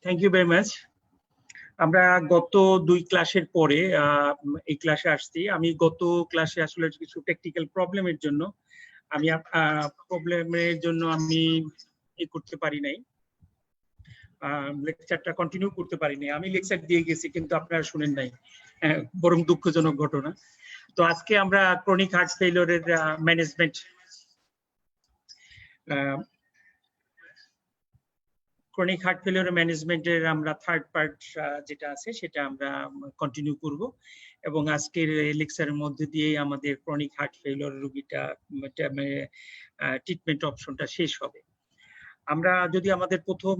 Thank you very much. আমরা গত 2 ক্লাসের পরে এই ক্লাসে আসছি। আমি গত ক্লাসে আসলে কিছু টেকনিক্যাল প্রবলেমের জন্য আমি করতে পারি নাই, লেকচারটা কন্টিনিউ করতে পারি নাই। আমি লেকচার দিয়ে গেছি কিন্তু আপনারা শুনেন নাই, বরং দুঃখজনক ঘটনা। তো আজকে আমরা ক্রনিক হার্ট ফেইলিউরের ম্যানেজমেন্ট ক্রনিক হার্ট ফেলিওর ম্যানেজমেন্টের আমরা থার্ড পার্ট যেটা আছে সেটা আমরা কন্টিনিউ করব এবং আজকের লেকচারের মধ্যে দিয়ে আমাদের ক্রনিক হার্ট ফেলিওর রোগীটা ট্রিটমেন্ট অপশনটা শেষ হবে। আমরা যদি আমাদের প্রথম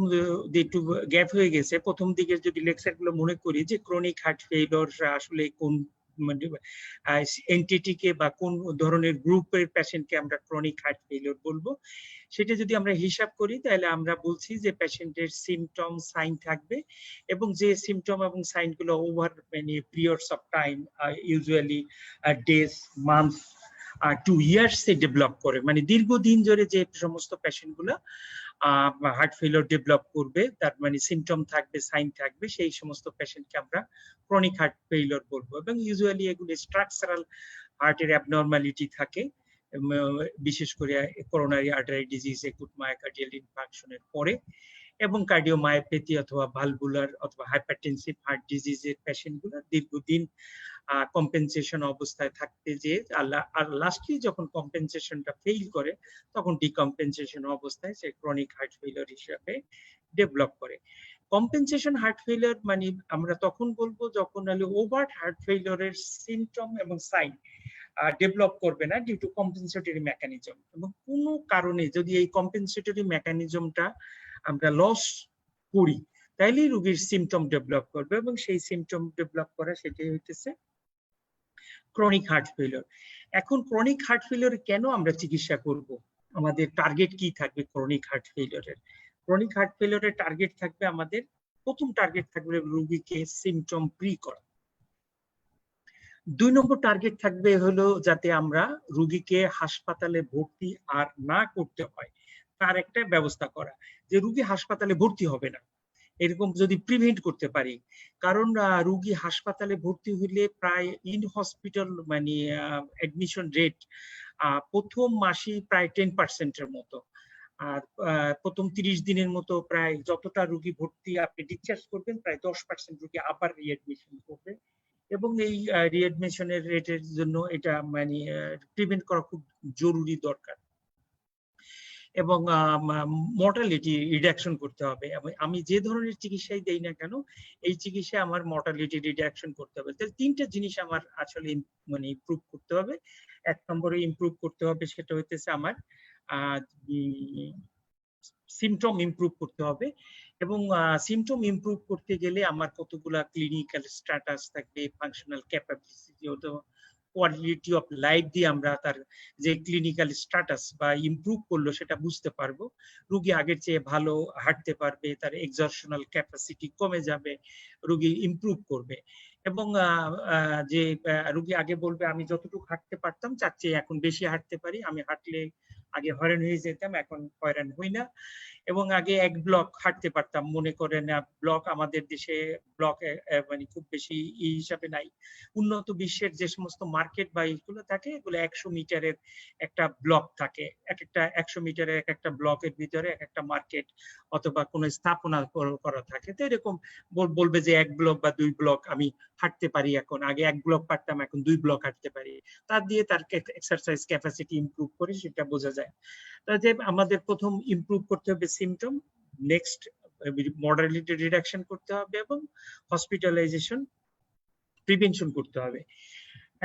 একটু গ্যাপ হয়ে গেছে, প্রথম দিকে যদি লেকচারগুলো মনে করি যে ক্রনিক হার্ট ফেলিওর আসলে কোন এন্টিটিকে বা কোন ধরনের গ্রুপের পেশেন্টকে আমরা ক্রনিক হার্ট ফেলিওর বলবো, সেটা যদি আমরা হিসাব করি তাহলে আমরা বলছি যে পেশেন্টের সিমটম সাইন থাকবে এবং যে সিমটম এবং সাইনগুলো over periods of time, usually days, month, 2 ইয়ার্সে ডেভেলপ করে, দীর্ঘদিন ধরে যে সমস্ত পেশেন্টগুলো হার্ট ফেলিওর ডেভেলপ করবে, তার সিমটম থাকবে, সাইন থাকবে, সেই সমস্ত পেশেন্টকে আমরা ক্রনিক হার্ট ফেলিওর বলবো। এবং ইউজুয়ালি এগুলো স্ট্রাকচারাল হার্টের অ্যাবনরমালিটি থাকে, বিশেষ করে coronary artery disease, acute myocardial ইনফার্কশনের পরে, এবং কার্ডিওমায়োপ্যাথি অথবা ভালভুলার অথবা হাইপারটেনসিভ হার্ট ডিজিজের পেশেন্টগুলো দীর্ঘদিন কম্পেনসেশন অবস্থায় থাকতে যে আর লাস্টলি যখন কম্পেনসেশনটা ফেইল করে তখন ডিকম্পেনসেশন অবস্থায় সে ক্রনিক হার্ট ফেলিওর হিসেবে ডেভেলপ করে। কম্পেনসেশন হার্ট ফেলিওর আমরা তখন বলবো যখন ওভার্ট হার্ট ফেলিওরের সিমটম এবং সাইন ডেভেলপ করবে না ডিউ টু কম্পেনসেটরি মেকানিজম, এবং কোনো কারণে যদি এই কম্পেনসেটরি মেকানিজমটা আমরা লস করি তাইলেই রোগীর সিমটম ডেভেলপ করবে, এবং সেই সিমটম ডেভেলপ করা সেটাই হইতেছে ক্রনিক হার্ট ফেলিওর। এখন ক্রনিক হার্ট ফেলিওর কেন আমরা চিকিৎসা করব, আমাদের টার্গেট কি থাকবে ক্রনিক হার্ট ফেলিওরের? ক্রনিক হার্ট ফেলিওরের টার্গেট থাকবে, আমাদের প্রথম টার্গেট থাকবে রোগীকে সিমটম ফ্রি করা। 2 নম্বর টার্গেট থাকবে হলো যাতে আমরা রোগীকে হাসপাতালে ভর্তি আর না করতে হয় তার একটা ব্যবস্থা করা, যে রোগী হাসপাতালে ভর্তি হবে না এরকম যদি প্রিভেন্ট করতে পারি। কারণ রোগী হাসপাতালে ভর্তি হইলে প্রায় ইন হসপিটাল অ্যাডমিশন রেট প্রথম মাসে প্রায় 10% মতো, আর প্রথম 30 দিনের মতো প্রায় যতটা রোগী ভর্তি আপনি ডিসচার্জ করবেন প্রায় 10% রোগী আবার রিঅ্যাডমিশন করবে, এবং এই রিঅ্যাডমিশনের রেটের জন্য এটা প্রিভেন্ট করা খুব জরুরি দরকার, এবং মর্টালিটি রিডাকশন করতে হবে। আমি যে ধরনের চিকিৎসাই দেই না কেন এই চিকিৎসায় আমার মর্টালিটি রিডাকশন করতে হবে। তাহলে 3টা জিনিস আমার আসলে ইমপ্রুভ করতে হবে। 1 নম্বরে ইমপ্রুভ করতে হবে সেটা হইতেছে আমার সিমটম ইমপ্রুভ করতে হবে, এবং সিমটম ইমপ্রুভ করতে গেলে আমার কতগুলা ক্লিনিক্যাল স্ট্যাটাস থাকবে, functional capability, quality of life দিয়ে আমরা তার যে ক্লিনিক্যাল স্ট্যাটাস বা ইমপ্রুভ করলো সেটা বুঝতে পারবো। রোগী আগের চেয়ে ভালো হাঁটতে পারবে, তার এক্সারশনাল ক্যাপাসিটি কমে যাবে, রোগী ইমপ্রুভ করবে, এবং যে রোগী আগে বলবে আমি যতটুকু হাঁটতে পারতাম তার চেয়ে এখন বেশি হাঁটতে পারি, আমি হাঁটলে আগে হয়রান হয়ে যেতাম এখন হয়রান হই না, এবং আগে 1 ব্লক হাঁটতে পারতাম, মনে করেন ব্লক আমাদের দেশে ব্লক খুব বেশি এই হিসাবে নাই। উন্নত বিশ্বের যে সমস্ত মার্কেট বা এইগুলো থাকে এগুলো 100 মিটারের একটা ব্লক থাকে, একটা 100 মিটারের একটা ব্লকের ভিতরে একটা মার্কেট অথবা কোনো স্থাপনা করা থাকে। তো এরকম বলবে যে 1 ব্লক বা 2 ব্লক আমি হাঁটতে পারি, এখন আগে 1 ব্লক পারতাম এখন 2 ব্লক হাঁটতে পারি, তার দিয়ে তার এক্সারসাইজ ক্যাপাসিটি ইমপ্রুভ করে সেটা বোঝা যায়। যে আমাদের প্রথম ইমপ্রুভ করতে হবে সিমটম, নেক্সট মর্টালিটি রিডাকশন করতে হবে, এবং হসপিটালাইজেশন প্রিভেনশন করতে হবে।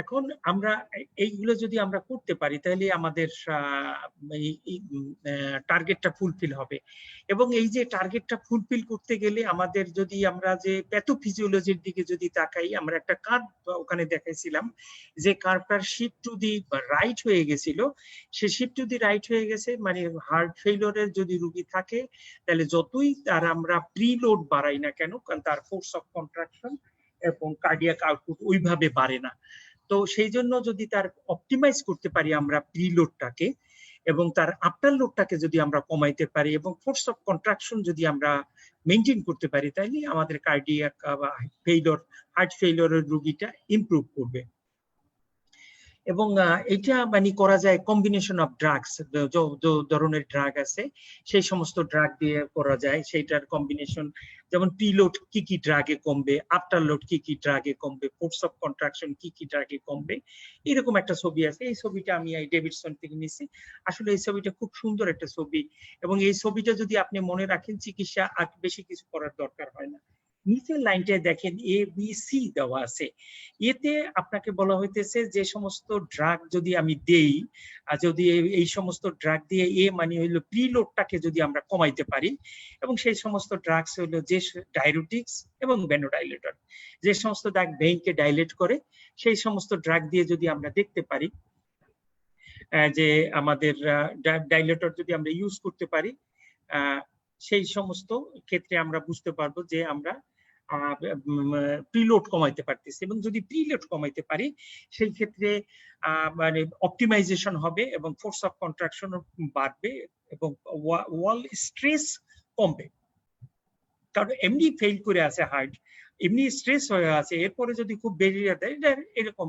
এখন আমরা এইগুলো যদি আমরা করতে পারি তাহলে আমাদের টার্গেটটা ফুলফিল হবে, এবং এই যে টার্গেটটা ফুলফিল করতে গেলে আমাদের যদি আমরা যে প্যাথোফিজিওলজির দিকে যদি তাকাই, আমরা একটা কার্ভ ওখানে দেখাইছিলাম যে কার্ভটার শিফট টু দি রাইট হয়ে গেছিল, সে শিফট টু দি রাইট হয়ে গেছে, হার্ট ফেলিওরের যদি রোগী থাকে তাহলে যতই তার আমরা প্রিলোড বাড়াই না কেন, কারণ তার ফোর্স অফ কন্ট্রাকশন এবং কার্ডিয়াক আউটপুট ওইভাবে বাড়ে না। তো সেই জন্য যদি তার অপটিমাইজ করতে পারি আমরা প্রিলোডটাকে, এবং তার আফটার লোডটাকে যদি আমরা কমাইতে পারি, এবং ফোর্স অফ কন্ট্রাকশন যদি আমরা মেনটেন করতে পারি তাইলে আমাদের কার্ডিয়াক বা ফেইলিওর, হার্ট ফেইলিওরের রোগীটা ইমপ্রুভ করবে। এবং এটা মানে করা যায় কম্বিনেশন অফ ড্রাগস, যে ধরনের ড্রাগ আছে সেই সমস্ত ড্রাগ দিয়ে করা যায়, সেইটার কম্বিনেশন। যেমন প্রিলোড কি কি ড্রাগে কমবে, আফটার লোড কি কি ড্রাগে কমবে, ফোর্স অফ কন্ট্রাকশন কি কি ড্রাগে কমবে, এরকম একটা ছবি আছে। এই ছবিটা আমি এই ডেভিডসন থেকে নিয়েছি। আসলে এই ছবিটা খুব সুন্দর একটা ছবি, এবং এই ছবিটা যদি আপনি মনে রাখেন চিকিৎসা আর বেশি কিছু করার দরকার হয় না। নিচের লাইনটায় দেখেন এ বি সি দেওয়া আছে। এতে আপনাকে বলা হইতেছে যে সমস্ত ড্রাগ যদি আমি দেই, যদি এই সমস্ত ড্রাগ দিয়ে এ মানে হইলো প্রিলোডটাকে যদি আমরা কমাইতে পারি, এবং সেই সমস্ত ড্রাগস হইলো যে ডায়ুরেটিক্স এবং ভ্যানোডাইলেটর, যে সমস্ত ড্রাগ ভেইনকে ডাইলেট করে, সেই সমস্ত ড্রাগ দিয়ে যদি আমরা দেখতে পারি যে আমাদের ডাইলেটর যদি আমরা ইউজ করতে পারি, সেই সমস্ত ক্ষেত্রে আমরা বুঝতে পারবো যে আমরা প্রিলোড কমাইতে পারতেছি। এবং যদি প্রিলোড কমাইতে পারি সেই ক্ষেত্রে মানে অপটিমাইজেশন হবে এবং ফোর্স অফ কন্ট্রাকশন বাড়বে এবং ওয়াল স্ট্রেস কমবে। কারণ এমনি ফেল করে আছে হার্ট, এমনি স্ট্রেস হয়ে আছে, এরপরে যদি খুব বেরিয়ে যায় এটা এরকম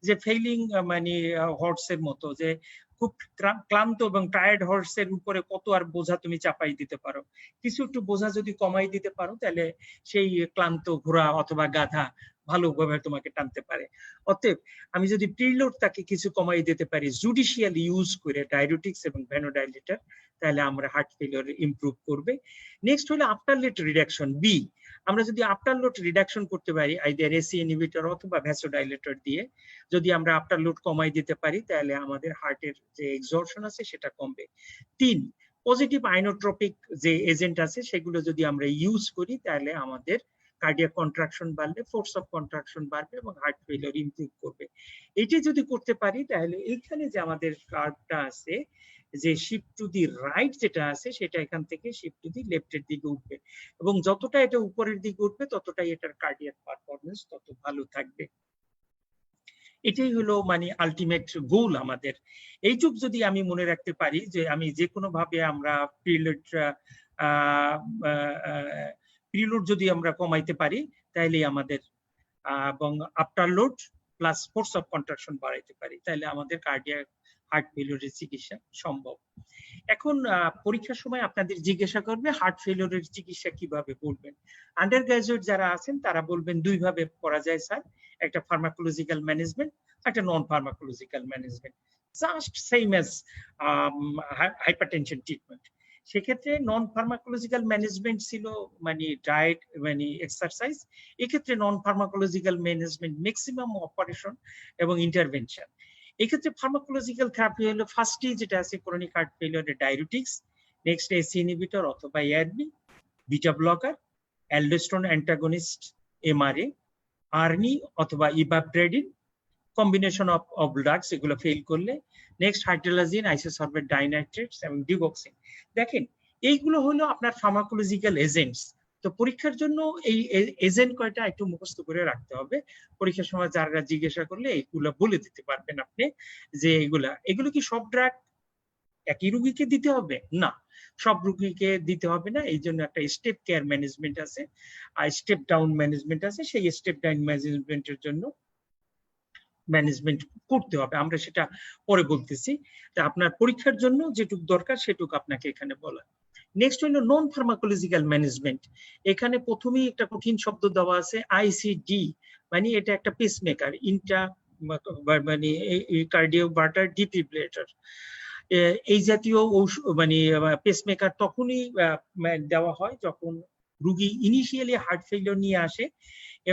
যে ফেইলিং মানে হর্সের মতো, যে খুব ক্লান্ত এবং টায়ার্ড হর্সের উপরে কত আর বোঝা তুমি চাপাই দিতে পারো। কিছু একটু বোঝা যদি কমাই দিতে পারো তাহলে সেই ক্লান্ত ঘোড়া অথবা গাধা ভালোভাবে তোমাকে টানতে পারে। অতএব আমি যদি প্রিলোডটাকে কিছু কমাই দিতে পারি জুডিশিয়াল ইউজ করে ডায়ুরেটিক্স এবং ভ্যানোডাইলেটর, তাহলে আমরা হার্ট ফেলিওর ইমপ্রুভ করবে। নেক্সট হলো আফটার লোড রিডাকশন বি। আমরা যদি আফটার লোড রিডাকশন করতে পারি আইদার এসি ইনহিবিটর অথবা ভ্যাসোডাইলেটর দিয়ে, যদি আমরা আফটার লোড কমাই দিতে পারি তাহলে আমাদের হার্টের যে এক্সর্পশন আছে সেটা কমবে। 3, পজিটিভ আইনোট্রপিক যে এজেন্ট আছে সেগুলো যদি আমরা ইউজ করি তাহলে আমাদের কার্ডিয়াক কন্ট্রাকশন বাড়লে ফোর্স অফ কন্ট্রাকশন বাড়বে এবং হার্ট ফেলিওর ইমপ্রুভ করবে। এটি যদি করতে পারি তাহলে এইখানে যে আমাদের কার্ভটা আছে যে শিফট টু দি রাইট যেটা আছে সেটা এখান থেকে শিফট টু দি লেফটের দিকে উঠবে, এবং যতটা এটা উপরের দিকে উঠবে ততটাই এটার কার্ডিয়াক পারফরম্যান্স তত ভালো থাকবে। এটাই হলো মানে আলটিমেট গোল আমাদের। এইটুক যদি আমি মনে রাখতে পারি যে আমি যে কোনো ভাবে আমরা প্রিলোড যদি আমরা কমাইতে পারি তাহলে আমাদের এবং after load plus force of contraction বাড়াইতে পারি তাহলে আমাদের কার্ডিয়াক হার্ট ফেলিওরের চিকিৎসা সম্ভব। এখন পরীক্ষার সময় আপনাদের জিজ্ঞাসা করবে হার্ট ফেলিওরের চিকিৎসা কিভাবে করবেন। আন্ডার গ্রাজুয়েট যারা আছেন তারা বলবেন দুই ভাবে করা যায় স্যার, একটা ফার্মাকোলজিক্যাল ম্যানেজমেন্ট, একটা non pharmacological management, just same as hypertension treatment. সেক্ষেত্রে নন ফার্মাকোলজিক্যাল ম্যানেজমেন্ট ছিল মানে ডায়েট মানে এক্সারসাইজ, এক্ষেত্রে non pharmacological management maximum operation এবং ইন্টারভেনশন। এক্ষেত্রে ফার্মাকোলজিক্যাল থেরাপি হলো ফার্স্টে যেটা আছে ক্রনিক হার্ট ফেলিওরের ডায়ুরেটিক্স, নেক্সট এসি ইনহিবিটর অথবা ARB, beta blocker, aldosterone antagonist MRA, ARNI অথবা ইভাপ্রেডিন, কম্বিনেশন অফ ড্রাগস এগুলো ফেল করলে নেক্সট হাইড্রোলাজিন, আইসোসরবেট ডাইনাইট্রেটস এবং ডিগক্সিন। দেখেন এইগুলো হলো আপনার ফার্মাকোলজিক্যাল এজেন্টস। তো পরীক্ষার জন্য এই এজেন্ট কয়টা একটু মুখস্থ করে রাখতে হবে। পরীক্ষার সময় যারা জিজ্ঞাসা করলে এইগুলো বলে দিতে পারবেন আপনি যে এগুলো কি সব ড্রাগ একই রোগীকে দিতে হবে? না, সব রোগীকে দিতে হবে না। এই জন্য একটা স্টেপ কেয়ার ম্যানেজমেন্ট আছে আর স্টেপ ডাউন ম্যানেজমেন্ট আছে। সেই স্টেপ ডাউন ম্যানেজমেন্টের জন্য ম্যানেজমেন্ট করতে হবে, আমরা সেটা পরে বলতেছি। আপনার পরীক্ষার জন্য যেটুক দরকার সেটুক আপনাকে এখানে বলা। নেক্সট হলো নন ফার্মাকোলজিক্যাল ম্যানেজমেন্ট। এখানে প্রথমেই একটা কঠিন শব্দ দেওয়া আছে আইসিডি, মানে এটা একটা পেসমেকার, মানে কার্ডিওভার্টার ডিফিব্রিলেটর। এই জাতীয় মানে পেসমেকার তখনই দেওয়া হয় যখন রোগী ইনিশিয়ালি হার্ট ফেলিওর নিয়ে আসে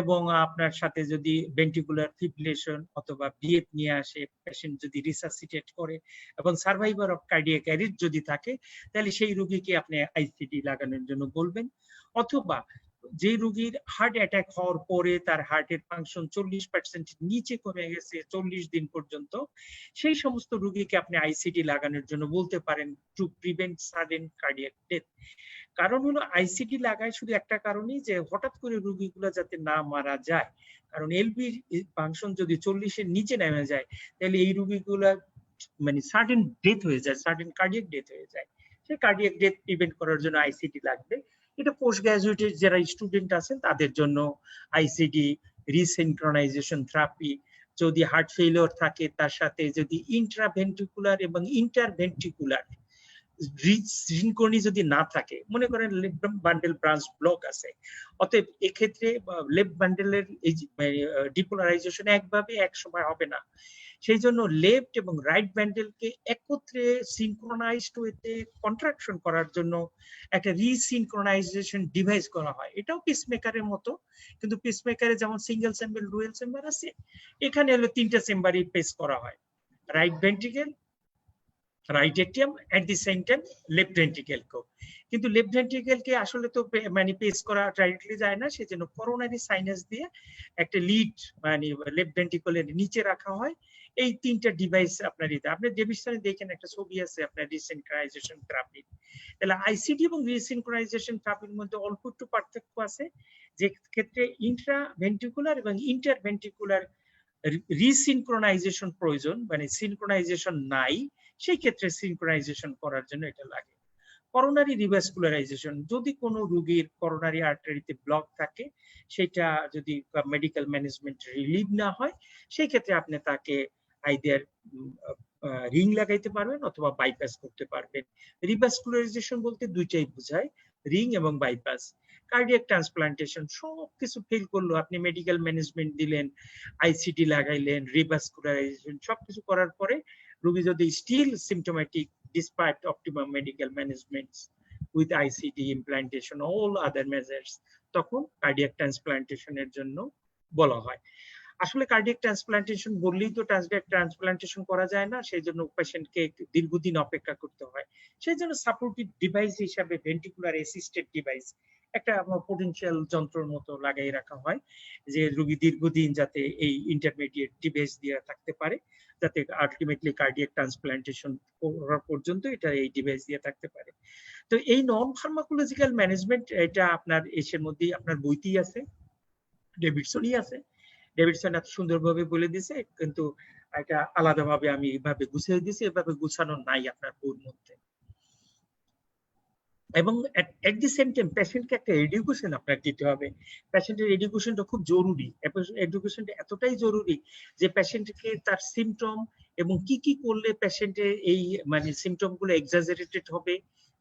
এবং আপনার সাথে যদি ভেন্ট্রিকুলার ফিব্রিলেশন অথবা বিএফ নিয়ে আসে, পেশেন্ট যদি রিসাসিটেট করে এবং সার্ভাইভার অফ কার্ডিয়াক অ্যারেস্ট যদি থাকে তাহলে সেই রোগীকে আপনি আইসিডি লাগানোর জন্য বলবেন। অথবা যে রোগীর হার্ট অ্যাটাক হওয়ার পরে তার হার্টের ফাংশন 40% নিচে কমে গেছে 40 দিন পর্যন্ত, সেই সমস্ত রোগীকে আপনি আইসিডি লাগানোর জন্য বলতে পারেন to prevent sudden cardiac death. কারণ হলো আইসিডি লাগায় শুধু একটা কারণেই যে হঠাৎ করে রোগীগুলো যাতে না মারা যায়। কারণ এলবি ফাংশন যদি 40-এর নিচে নেমে যায় তাহলে এই রোগীগুলা মানে সাডেন ডেথ হয়ে যায়, সাডেন কার্ডিয়াক ডেথ হয়ে যায়। সেই কার্ডিয়াক ডেথ প্রিভেন্ট করার জন্য আইসিডি লাগবে। এটা পোস্ট গ্রাজুয়েটের যারা স্টুডেন্ট আছেন তাদের জন্য আইসিডি, রিসিনক্রোনাইজেশন থেরাপি, যদি হার্ট ফেলিওর থাকে তার সাথে যদি ইন্ট্রাভেন্ট্রিকুলার এবং ইন্টারভেন্ট্রিকুলার সিনক্রনি যদি না থাকে, মনে করেন লেফট বান্ডেল ব্রাঞ্চ ব্লক আছে, অতএব এক্ষেত্রে লেফট বান্ডেলের এই ডিপোলারাইজেশন একভাবে এক সময় হবে না, সেই জন্য লেফট এবং রাইট ব্যান্ডেলকে একত্রে সিনক্রোনাইজড ওয়েতে কন্ট্রাকশন করার জন্য একটা রিসিনক্রোনাইজেশন ডিভাইস করা হয়। এটাও পিসমেকারের মতো, কিন্তু পিসমেকারে যেমন সিঙ্গেল চেম্বার, ডুয়েল চেম্বার আছে, এখানে হলো 3টা চেম্বারই পেস করা হয়, right ventricle, right ATM, at the same time left ventricle কেও। কিন্তু লেফট ভেন্ট্রিকেল কে আসলে তো মানে পেস করা ডাইরেক্টলি যায় না, সেজন্য করোনারি সাইনাস দিয়ে একটা লিড মানে লেফট ভেন্ট্রিকেলের নিচে রাখা হয়। এই 3টা ডিভাইস আপনার আপনি ডেভিডসনে দেখেন একটা ছবি আছে আপনার রিসিনক্রোনাইজেশন থেরাপি। তাহলে আইসিডি এবং রিসিনক্রোনাইজেশন থেরাপির মধ্যে অল্প একটু পার্থক্য আছে, যে ক্ষেত্রে ইন্ট্রাভেন্ট্রিকুলার এবং ইন্টারভেন্ট্রিকুলার রিসিনক্রোনাইজেশন প্রয়োজন, মানে সিনক্রোনাইজেশন নাই, সেই ক্ষেত্রে সিনক্রোনাইজেশন করার জন্য এটা লাগে। করোনারি রিভাসকুলারাইজেশন, যদি কোনো রোগীর করোনারি আর্টারিতে ব্লক থাকে, সেটা যদি মেডিকেল ম্যানেজমেন্ট রিলিভ না হয়, সেই ক্ষেত্রে আপনি তাকে আইদার রিং লাগাইতে পারবেন অথবা বাইপাস করতে পারবেন। রিভাসকুলারাইজেশন বলতে দুইটাই বোঝায়, রিং এবং বাইপাস। কার্ডিয়াক ট্রান্সপ্লান্টেশন সবকিছু ফেল করলো, আপনি মেডিকেল ম্যানেজমেন্ট দিলেন, আইসিডি লাগাইলেন, রিভাসকুলারাইজেশন সবকিছু করার পরে রোগী যদি still symptomatic despite optimum medical management with ICD implantation all other measures, তখন কার্ডিয়াক ট্রান্সপ্লান্টেশনের জন্য বলা হয়। আসলে কার্ডিয়াক ট্রান্সপ্লান্টেশন বললেই তো কার্ডিয়াক ট্রান্সপ্লান্টেশন করা যায় না, সেই জন্য পেশেন্টকে দীর্ঘদিন অপেক্ষা করতে হয়। সেই জন্য সাপোর্টিভ ডিভাইস হিসাবে ভেন্ট্রিকুলার অ্যাসিস্টেড ডিভাইস একটা পোটেনশিয়াল যন্ত্রের মতো লাগাই রাখা হয়, যে রোগী দীর্ঘদিন যাতে এই ইন্টারমিডিয়েট ডিভাইস দিয়ে থাকতে পারে, যাতে আলটিমেটলি কার্ডিয়াক ট্রান্সপ্লান্টেশন করা পর্যন্ত এটা এই ডিভাইস দিয়ে থাকতে পারে। তো এই নন ফার্মাকোলজিক্যাল ম্যানেজমেন্ট এটা আপনার এর মধ্যেই আপনার বইতেই আছে, ডেভিডসনই আছে, ডেভিডসন এত সুন্দরভাবে বলে দিয়েছে, কিন্তু এটা আলাদাভাবে আমি এইভাবে গুছিয়ে দিয়েছি, এভাবে গুছানো নাই আপনার বইয়ের মধ্যে। এবং এট দি সেম টাইম পেশেন্টকে একটা এডুকেশন আপনার দিতে হবে, পেশেন্টের এডুকেশনটা খুব জরুরি, এডুকেশনটা এতটাই জরুরি যে পেশেন্টকে তার সিমটম এবং কি কি করলে পেশেন্টের এই মানে সিমটম গুলো এক্সাজারেটেড হবে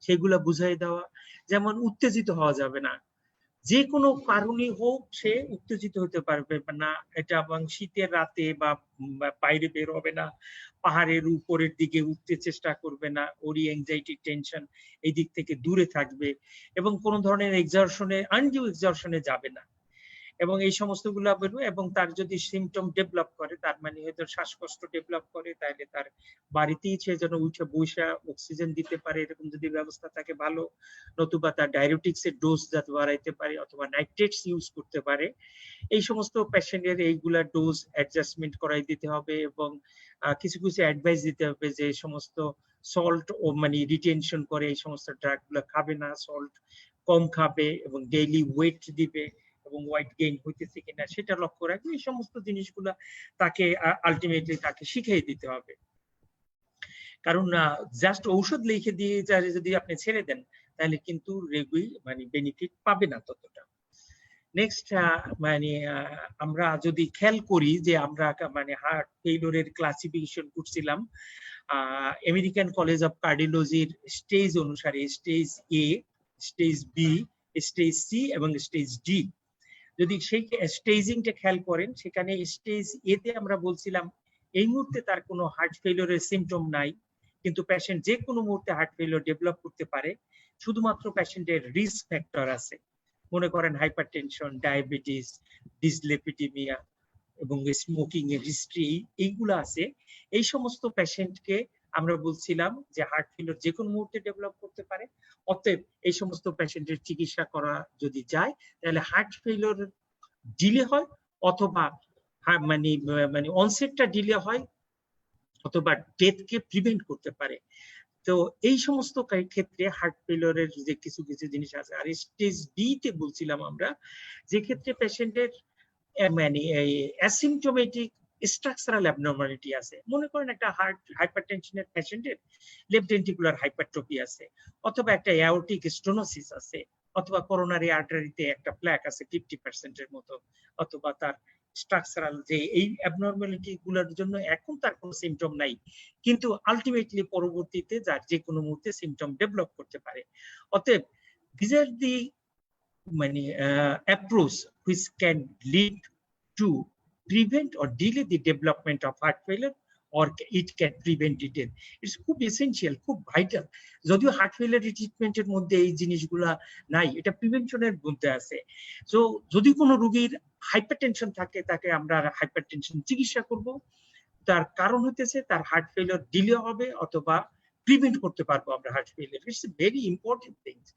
সেগুলো বুঝাই দেওয়া। যেমন উত্তেজিত হওয়া যাবে না, যে কোনো কারণে হোক সে উত্তেজিত হতে পারবে না, এটা এবং শীতের রাতে বা বাইরে বের হবে না, পাহাড়ের উপরের দিকে উঠতে চেষ্টা করবে না, ওরই অ্যাংজাইটি টেনশন এই দিক থেকে দূরে থাকবে, এবং কোন ধরনের এক্সারশনে আনডিউ এক্সারশনে যাবে না, এবং এই সমস্ত গুলা বলবো। এবং তার যদি সিমটম ডেভেলপ করে, তার মানে হয়তো শ্বাসকষ্ট ডেভেলপ করে, তাহলে তার বাড়িতেই সে যেন উঠে বসে অক্সিজেন দিতে পারে, এরকম যদি ব্যবস্থা থাকে ভালো, নতুবা তার ডায়াবেটিক্স এর ডোজ যাতে বাড়াইতে পারে অথবা নাইট্রেটস ইউজ করতে পারে। এই সমস্ত পেশেন্টের এইগুলা ডোজ অ্যাডজাস্টমেন্ট করাই দিতে হবে, এবং কিছু কিছু অ্যাডভাইস দিতে হবে যে সমস্ত সল্ট ও মানে রিটেনশন করে এই সমস্ত ড্রাগ গুলা খাবে না, সল্ট কম খাবে, এবং ডেইলি ওয়েট দিবে, এবং ওয়েট গেইন হইতেছে কিনা সেটা লক্ষ্য রাখবে। এই সমস্ত জিনিসগুলা তাকে আলটিমেটলি তাকে শিখিয়ে দিতে হবে, কারণ জাস্ট ঔষধ লিখে দিয়ে যদি আপনি ছেড়ে দেন তাহলে কিন্তু রোগী মানে বেনিফিট পাবে না ততটা। নেক্সট মানে আমরা যদি খেয়াল করি যে আমরা মানে হার্ট ফেইলিওরের ক্লাসিফিকেশন করছিলাম আমেরিকান কলেজ অফ কার্ডিওলজির স্টেজ অনুসারে, স্টেজ এ, স্টেজ বি, স্টেজ সি এবং স্টেজ ডি। যদি সেই স্টেজিংটা খেয়াল করেন, সেখানে স্টেজ এ তে আমরা বলছিলাম এই মুহূর্তে তার কোনো হার্ট ফেইলিওরের সিমটম নাই, কিন্তু পেশেন্ট যে কোনো মুহূর্তে হার্ট ফেইলিওর ডেভেলপ করতে পারে, শুধুমাত্র পেশেন্টের রিস্ক ফ্যাক্টর আছে, মনে করেন হাইপারটেনশন, ডায়াবেটিস, ডিসলিপিডিমিয়া এবং স্মোকিং এর হিস্ট্রি, এইগুলো আছে। এই সমস্ত পেশেন্টকে আমরা বলছিলাম যে হার্ট ফেইলিওর যে কোনো মুহূর্তে ডেভেলপ করতে পারে, অতএব এই সমস্ত পেশেন্টের চিকিৎসা করা যদি যায় তাহলে হার্ট ফেইলিওর ডিলে হয়, অথবা মানে মানে অনসেটটা ডিলে হয়, অথবা ডেথকে প্রিভেন্ট করতে পারে। তো এই সমস্ত ক্ষেত্রে হার্ট ফেইলিওরের যে কিছু কিছু জিনিস আছে। আর স্টেজ বি তে বলছিলাম আমরা, যে ক্ষেত্রে পেশেন্টের মানে অ্যাসিমটোমেটিক স্ট্রাকচারাল অ্যাবনরমালিটি আছে, মনে করেন একটা হার্ট হাইপারটেনশনের পেশেন্টের লেফট ভেন্ট্রিকুলার হাইপারট্রফি আছে, অথবা একটা অ্যাওর্টিক স্টেনোসিস আছে, অথবা করোনারি আর্টারিতে একটা প্ল্যাক আছে 50% এর মতো, অথবা তার স্ট্রাকচারাল যে এই অ্যাবনর্মালিটি গুলোর জন্য এখন তার কোনো সিমটম নাই, কিন্তু আলটিমেটলি পরবর্তীতে যার যে কোনো মুহূর্তে সিমটম ডেভেলপ করতে পারে। অতএব these are the মানে approach which can lead to prevent or delay the development of heart failure, or it can prevent it. It's খুব এসেনশিয়াল, খুব ভাইটাল। যদিও হার্ট ফেলিয়ার ট্রিটমেন্টের মধ্যে এই জিনিসগুলা নাই, এটা প্রিভেনশনের মধ্যে আছে। সো যদি কোনো রোগীর হাইপারটেনশন থাকে, তাকে আমরা হাইপারটেনশন চিকিৎসা করব। তার কারণ হতেছে তার হার্ট ফেলিয়ার ডিলে হবে, অথবা প্রিভেন্ট করতে পারবো আমরা heart failure. It's very important things.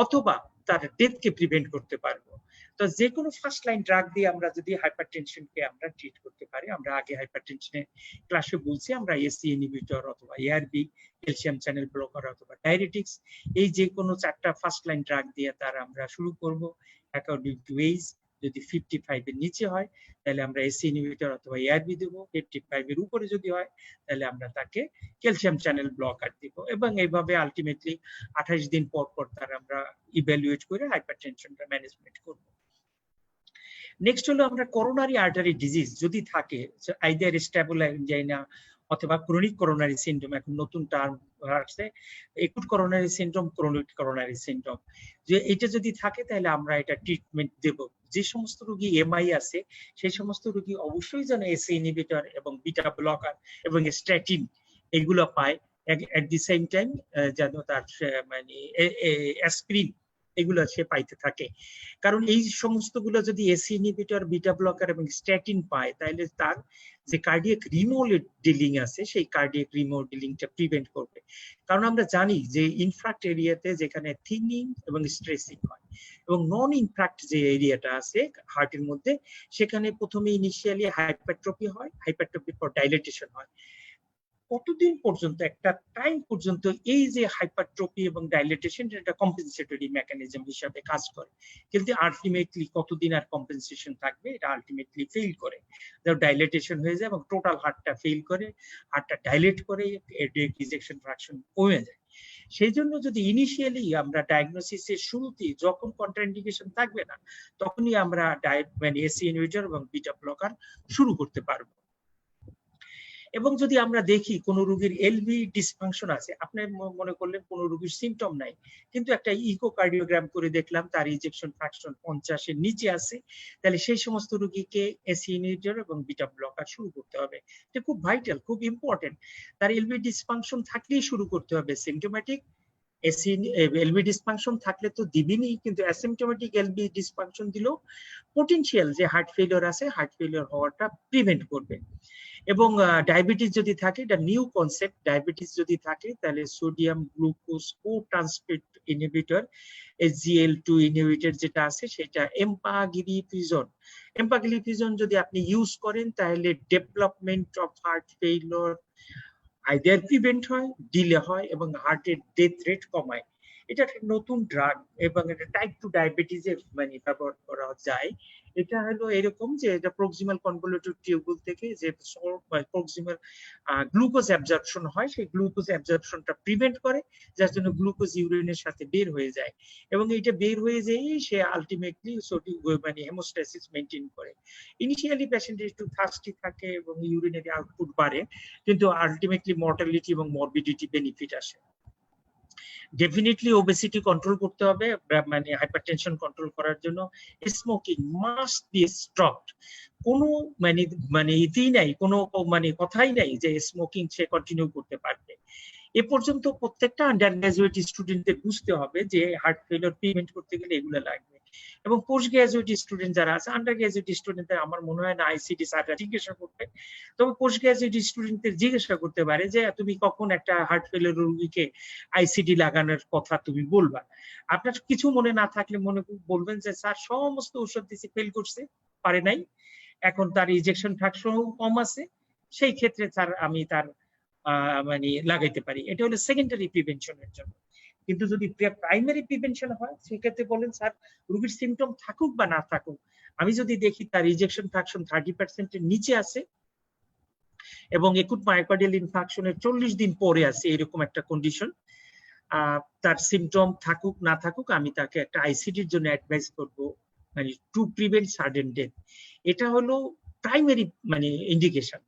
অথবা তার ডেথকে প্রিভেন্ট করতে পারবো। তো যে কোনো ফার্স্ট লাইন ড্রাগ দিয়ে আমরা যদি হাইপারটেনশনকে আমরা ট্রিট করতে পারি, আমরা আগে হাইপারটেনশনের ক্লাসে বলছি, আমরা এসি ইনহিবিটর অথবা এআরবি, ক্যালসিয়াম চ্যানেল ব্লকার অথবা ডায়াবেটিক্স, এই যে কোনো 4টা ফার্স্ট লাইন ড্রাগ দিয়ে তার আমরা শুরু করব অ্যাকর্ডিং টু এজ। যদি 55 এর নিচে হয় তাহলে আমরা এসি ইনহিবিটর অথবা এআরবি দেব, 55 এর উপরে যদি হয় তাহলে আমরা তাকে ক্যালসিয়াম চ্যানেল ব্লকার দিব, এবং এইভাবে আলটিমেটলি 28 দিন পর পর তার আমরা ইভ্যালুয়েট করে হাইপারটেনশনটা ম্যানেজমেন্ট করব। নেক্সট হলো আমরা করোনারি আর্টারি ডিজিজ যদি থাকে, আইদার স্টেবল অ্যাঞ্জাইনা অথবা ক্রনিক করোনারি সিনড্রোম, এখন নতুন টার্ম আসছে acute coronary syndrome, chronic coronary syndrome, যে এটা যদি থাকে তাহলে আমরা এটা ট্রিটমেন্ট দেব। যে সমস্ত রোগী এমআই আছে সেই সমস্ত রোগী অবশ্যই যেন এসি ইনহিবিটর এবং বিটা ব্লকার এবং স্ট্যাটিন এগুলো পায়। এট দি সেম টাইম যেন তার মানে অ্যাসপিরিন এগুলো সে পাইতে থাকে। কারণ এই সমস্তগুলো যদি এসি ইনহিবিটর, বিটা ব্লকার এবং স্ট্যাটিন পায়, তাহলে তার যে কার্ডিয়াক রিমোডিলিং আছে সেই কার্ডিয়াক রিমোডিলিংটা প্রিভেন্ট করবে। কারণ আমরা জানি যে ইনফ্রাক্ট এরিয়াতে যেখানে থিনিং এবং স্ট্রেসিং হয়, এবং নন ইনফ্রাক্ট যে এরিয়াটা আছে হার্টের মধ্যে, সেখানে প্রথমে ইনিশিয়ালি হাইপারট্রফি হয়, হাইপারট্রফির পর ডাইলেটেশন হয়। কতদিন পর্যন্ত, একটা টাইম পর্যন্ত এই যে হাইপারট্রফি এবং ডাইলেটেশন এটা কম্পেনসেটরি মেকানিজম হিসাবে কাজ করে, কিন্তু আলটিমেটলি কতদিন আর কম্পেনসেশন থাকবে, এটা আলটিমেটলি ফেল করে, ডাইলেটেশন হয়ে যায় এবং টোটাল হার্টটা ফেল করে, হার্টটা ডাইলেট করে, ইজেকশন ফ্র্যাকশন কমে যায়। সেই জন্য যদি ইনিশিয়ালি আমরা ডায়াগনোসিসের শুরুতেই যখন কন্ট্রাইন্ডিকেশন থাকবে না, তখনই আমরা মানে এসি ইনহিবিটর এবং বিটা ব্লকার শুরু করতে পারবো। এবং যদি আমরা দেখি কোন রোগীর এলভি ডিসফাংশন আছে, আপনি মনে করলেন কোন রোগীর সিমটম নাই, কিন্তু একটা ইকোকার্ডিওগ্রাম করে দেখলাম তার ইনজেকশন ফ্র্যাকশন 50 এর নিচে আছে, তাহলে সেই সমস্ত রোগীকে এসি ইনহিবিটর এবং বিটা ব্লকার শুরু করতে হবে। এটা খুব ভাইটাল, খুব ইম্পর্টেন্ট। তার এলভি ডিসফাংশন থাকলেই শুরু করতে হবে সিমটোম্যাটিক। এলভি ডিসফাংশন থাকলে তো দিবেনই, কিন্তু অ্যাসিমটোমেটিক এলভি ডিসফাংশন দিলেও পটেনশিয়াল যে হার্ট ফেলিওর আছে, হার্ট ফেলিওর হওয়াটা প্রিভেন্ট করবে। এবং ডায়াবেটিস যদি থাকে, এটা নিউ কনসেপ্ট, ডায়াবেটিস যদি থাকে তাহলে সোডিয়াম গ্লুকোজ কো ট্রান্সপোর্ট ইনহিবিটর SGL2 ইনহিবিটর যেটা আছে সেটা এম্পাগিলিফিজন যদি আপনি ইউজ করেন তাহলে development of heart failure either prevent হয়, ডিলে হয় এবং হার্টের ডেথ রেট কমায়। এটা একটা নতুন ড্রাগ এবং এটা টাইপ 2 ডায়াবেটিসে মানে ব্যবহার করা যায়। এটা হলো এরকম যে এটা প্রক্সিমাল কনভলিউটেড টিউবুল থেকে যে প্রক্সিমাল গ্লুকোজ অ্যাবজর্পশন হয়, সেই গ্লুকোজ অ্যাবজর্পশনটা প্রিভেন্ট করে, যার জন্য গ্লুকোজ ইউরিনের সাথে বের হয়ে যায়, এবং এটা বের হয়ে যেয়ে সে আলটিমেটলি মানে হেমোস্ট্যাসিস মেইনটেইন করে। ইনিশিয়ালি পেশেন্টের একটু থার্স্টি থাকে এবং ইউরিনারি আউটপুট বাড়ে, কিন্তু আলটিমেটলি মর্টালিটি এবং মরবিডিটি বেনিফিট আসে। ডেফিনেটলি ওবেসিটি কন্ট্রোল করতে হবে, মানে হাইপারটেনশন কন্ট্রোল করার জন্য স্মোকিং মাস্ট বি স্টপড। কোনো মানে ইতেই নাই, কোনো মানে কথাই নাই যে স্মোকিং সে কন্টিনিউ করতে পারবে। এ পর্যন্ত প্রত্যেকটা আন্ডার গ্রাজুয়েট স্টুডেন্টদের বুঝতে হবে যে হার্ট ফেলিওর প্রিভেন্ট করতে গেলে এগুলো লাগবে। এবং পোস্ট গ্রাজুয়েট স্টুডেন্ট যারা আছে, আন্ডার গ্রাজুয়েট স্টুডেন্টদের আমার মনে হয় না আইসিডি স্যাররা জিজ্ঞাসা করবে, তবে পোস্ট গ্রাজুয়েট স্টুডেন্টদের জিজ্ঞাসা করতে পারে যে তুমি কখন একটা হার্ট ফেলিওর রোগীকে আইসিডি লাগানোর কথা তুমি বলবা। আপনার কিছু মনে না থাকলে মনে বলবেন যে স্যার সমস্ত ঔষধ দিয়েছি, ফেল করছে, পারে নাই, এখন তার ইনজেকশন ফ্র্যাকশনও কম আছে, সেই ক্ষেত্রে স্যার আমি তার মানে লাগাইতে পারি। এটা হলো সেকেন্ডারি প্রিভেনশনের জন্য। কিন্তু যদি প্রাইমারি প্রিভেনশন হয় সেক্ষেত্রে বলেন স্যার রোগীর সিমটম থাকুক বা না থাকুক, আমি যদি দেখি তার ইনজেকশন ফ্র্যাকশন 30% এর নিচে আছে এবং একুট মায়োকার্ডিয়াল ইনফার্কশনের 40 দিন পরে আছে, এরকম একটা কন্ডিশন, তার সিমটম থাকুক না থাকুক আমি তাকে একটা আইসিডির জন্য অ্যাডভাইস করব, মানে টু প্রিভেন্ট সাডেন ডেথ। এটা হলো প্রাইমারি মানে ইন্ডিকেশন।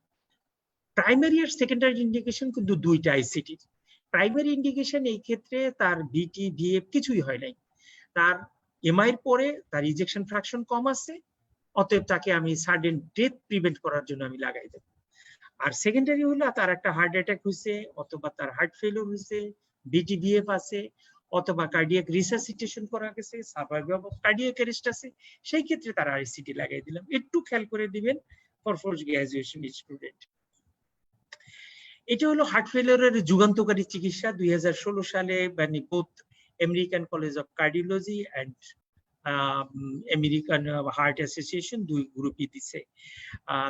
প্রাইমারি আর সেকেন্ডারি ইন্ডিকেশন কিন্তু দুইটা আইসিডির। প্রাইমারি ইন্ডিকেশন এই ক্ষেত্রে তার বিটি ভিএফ কিছুই হয় নাই, তার এমআই এর পরে তার ইজেকশন ফ্র্যাকশন কম আছে, অতএব তাকে আমি সাডেন ডেথ প্রিভেন্ট করার জন্য আমি লাগাই দেব। আর সেকেন্ডারি হলো তার একটা হার্ট অ্যাটাক হয়েছে, অথবা তার হার্ট ফেলিওর হয়েছে, বিটিভিএফ আছে, অথবা কার্ডিয়াক রিসাসিটেশন করা গেছে, সার্ভাইভাল অফ কার্ডিয়াক অ্যারেস্ট আছে, সেই ক্ষেত্রে তার আইসিটি লাগাই দিলাম। একটু খেয়াল করে দিবেন ফর পোস্ট গ্রাজুয়েশন স্টুডেন্ট। এটা হলো হার্ট ফেলিওরের যুগান্তকারী চিকিৎসা। 2016 সালে মানে both American college of cardiology and American heart association দুই গ্রুপই দিছে,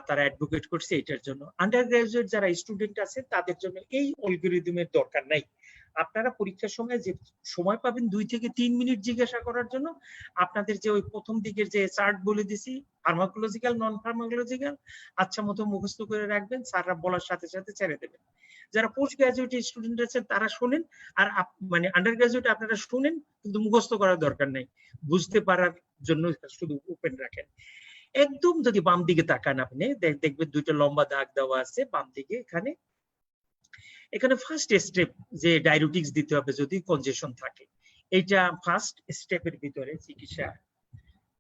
তারা অ্যাডভোকেট করছে এটার জন্য। আন্ডার গ্রাজুয়েট যারা স্টুডেন্ট আছে তাদের জন্য এই অ্যালগরিদমের দরকার নাই। আপনারা পরীক্ষার সময় যে সময় পাবেন 2 থেকে 3 মিনিট জিজ্ঞাসা করার জন্য, আপনাদের যে ওই প্রথম দিকের যে চার্ট বলে দিছি ফার্মাকোলজিক্যাল নন ফার্মাকোলজিক্যাল আচ্ছা মতো মুখস্থ করে রাখবেন, স্যাররা বলার সাথে সাথে ছেড়ে দেবেন। যারা পোস্ট গ্রাজুয়েট স্টুডেন্ট আছেন তারা শুনেন, আর মানে আন্ডার গ্রাজুয়েট আপনারা শুনেন কিন্তু মুখস্থ করার দরকার নেই, বুঝতে পারার জন্য শুধু ওপেন রাখেন। একদম যদি বাম দিকে তাকান আপনি দেখবেন দুইটা লম্বা দাগ দেওয়া আছে বাম দিকে। এখানে ফার্স্ট স্টেপ যে ডায়ুরেটিক্স দিতে হবে যদি কনজেশন থাকে, এটা ফার্স্ট স্টেপের ভিতরে চিকিৎসা।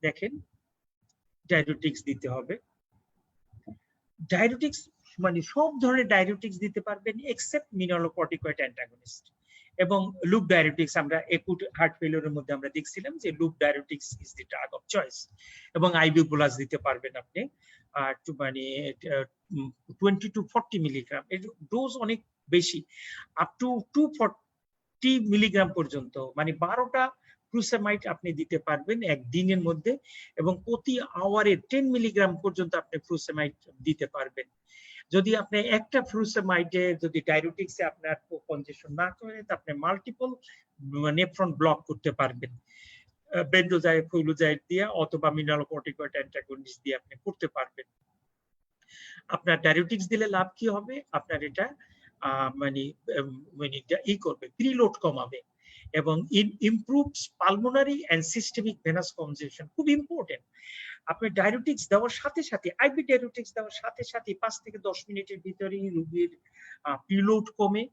দেখেন ডায়ুরেটিক্স দিতে হবে। ডায়ুরেটিক্স মানে সব ধরনের ডায়ুরেটিক্স দিতে পারবেন এক্সেপ্ট মিনারোকর্টিকয়েড অ্যান্টাগনিস্ট এবং লুপ ডায়ুরেটিক্স। আমরা একুট হার্ট ফেলিওরের মধ্যে আমরা দেখছিলাম যে loop diuretics is the drug of choice. এবং আইবিউপ্লাস দিতে পারবেন আপনি মানে 20 to 40 মিলিগ্রাম, এর ডোজ অনেক বেশি, আপ টু 240 মিলিগ্রাম পর্যন্ত, মানে 12টা ফ্রুসেমাইড আপনি দিতে পারবেন একদিনের মধ্যে, এবং প্রতি আওয়ারে 10 মিলিগ্রাম পর্যন্ত আপনি ফ্রুসেমাইড দিতে পারবেন। যদি আপনি একটা ফ্রুসেমাইডে যদি ডায়ুরেটিক্সে আপনার কনজেশন না করে আপনি মাল্টিপল নেফ্রন ব্লক করতে পারবেন বেনজোজাইড ফুইলুজাইড দিয়ে অথবা মিনারোকর্টিকয়েড অ্যান্টাগনিস্ট দিয়ে আপনি করতে পারবেন। আপনার ডায়ুরেটিক্স দিলে লাভ কি হবে, আপনার এটা মানে ই করবে, প্রিলোড কমাবে এবং improves pulmonary and systemic venous congestion. খুব ইম্পর্টেন্ট। আপনি ডায়ুরেটিক্স দেওয়ার সাথে সাথে আইভি ডায়ুরেটিক্স দেওয়ার সাথে সাথে 5 থেকে 10 মিনিটের ভিতরেই রোগীর প্রিলোড কমে,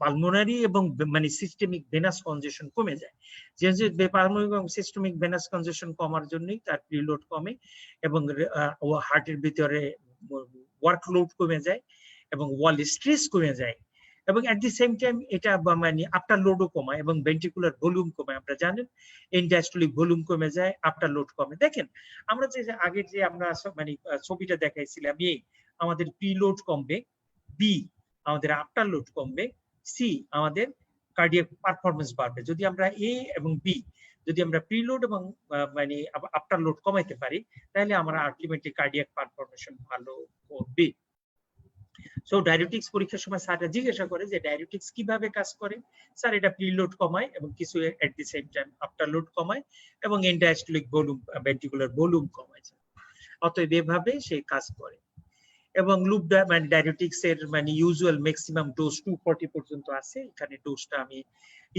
পালমোনারি এবং মানে সিস্টেমিক ভেনাস কনজেশন কমে যায়। যে পালমোনারি এবং সিস্টেমিক ভেনাস কনজেশন কমার জন্যই তার প্রিলোড কমে এবং হার্টের ভিতরে ওয়ার্কলোড কমে যায় এবং ওয়াল স্ট্রেস কমে যায়, এবং এট দি সেম টাইম এটা মানে আফটার লোডও কমায় এবং ভেন্ট্রিকুলার ভলিউম কমায়। আমরা জানেন ইনডায়াস্টোলিক ভলিউম কমে যায়, আফটার লোড কমে। দেখেন আমরা যে আগে যে আমরা মানে ছবিটা দেখাইছিলাম, এ আমাদের প্রিলোড কমবে, বি আমাদের আফটার লোড কমবে, সি আমাদের কার্ডিয়াক পারফরমেন্স বাড়বে। যদি আমরা এ এবং বি যদি আমরা প্রিলোড এবং মানে আফটার লোড কমাইতে পারি তাহলে আমরা আলটিমেটলি কার্ডিয়াক পারফরমেশন ভালো করবে। সো ডায়ুরেটিক্স পরীক্ষার সময় স্যাররা জিজ্ঞাসা করে যে ডায়ুরেটিক্স কিভাবে কাজ করে। স্যার এটা প্রিলোড কমায় এবং কিছু at the same time afterload কমায় এবং এন্ডায়াস্টোলিক ভলিউম ভেন্ট্রিকুলার ভলিউম কমায়। অতএব এভাবে সে কাজ করে। এবং লুপ ডায়ুরেটিক্স এর মানে ইউজুয়াল ম্যাক্সিমাম ডোজ 240 পর্যন্ত আছে। এখানে ডোজটা আমি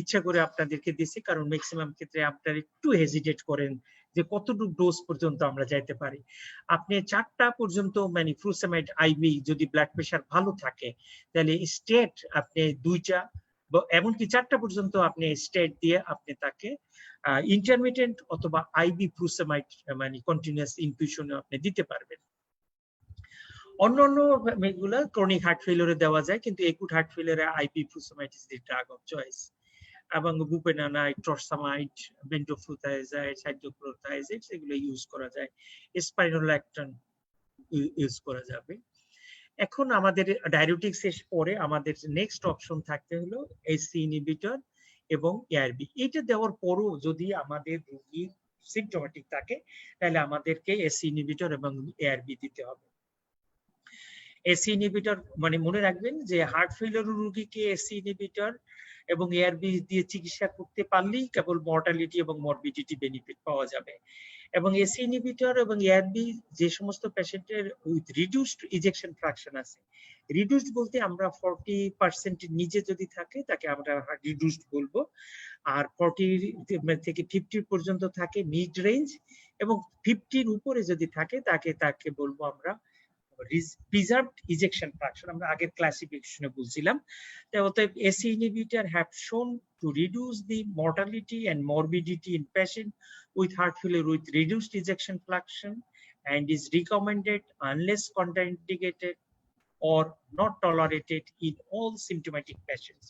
ইচ্ছা করে আপনাদেরকে দিছি কারণ ম্যাক্সিমাম ক্ষেত্রে আপনারা একটু হেজিটেট করেন যে কতটুকু ডোজ পর্যন্ত আমরা যাইতে পারি। আপনি 4টা পর্যন্ত মানে ফ্রুসেমাইড আইভি যদি ব্লাড প্রেশার ভালো থাকে তাহলে স্টেট আপনি 2টা এমনকি 4টা পর্যন্ত আপনি স্টেট দিয়ে আপনি তাকে ইন্টারমিটেন্ট অথবা আইভি ফ্রুসেমাইড মানে কন্টিনিউয়াস ইনফিউশনে আপনি দিতে পারবেন। অন্যান্য এগুলা ক্রনিক হার্ট ফেলিওরে দেওয়া যায়, কিন্তু একুট হার্ট ফেলিওরে IV furosemide is the drug of choice. এবং বুপেনানাইড, টরসামাইড, বেন্ডোফ্লুথাইজাইড, সাইক্লোপ্রোথাইজাইড এগুলো ইউজ করা যায়, স্পাইরোল্যাকটন ইউজ করা যাবে। এখন আমাদের ডায়ুরেটিক্স এর পরে আমাদের নেক্সট অপশন থাকতে হলো এসি ইনহিবিটর এবং এআরবি। এটা দেওয়ার পরও যদি আমাদের রোগী সিম্পটোমেটিক থাকে তাহলে আমাদেরকে এসি ইনহিবিটর এবং এআরবি দিতে হবে। এসি ইনহিবিটর মানে মনে রাখবেন যে হার্ট ফেলিওর রোগীকে এসি ইনহিবিটর এবং এআরবি দিয়ে চিকিৎসা করতে পারলেই কেবল মর্টালিটি এবং মরবিডিটি বেনিফিট পাওয়া যাবে। এবং এসি ইনহিবিটর এবং এআরবি যে সমস্ত পেশেন্টের উইথ রিডিউসড ইজেকশন ফ্র্যাকশন আছে, রিডিউসড বলতে আমরা 40% নিচে যদি থাকে তাকে আমরা রিডিউসড বলবো, আর 40 থেকে 50 পর্যন্ত থাকে মিড রেঞ্জ, এবং 50-র উপরে যদি থাকে তাকে বলবো আমরা preserved ejection fraction, আমরা আগের ক্লাসিফিকেশনে বলছিলাম। অতএব AC inhibitor have shown to reduce the mortality and morbidity in patient with heart failure with reduced ejection fraction and is recommended unless contraindicated or not tolerated in all symptomatic patients.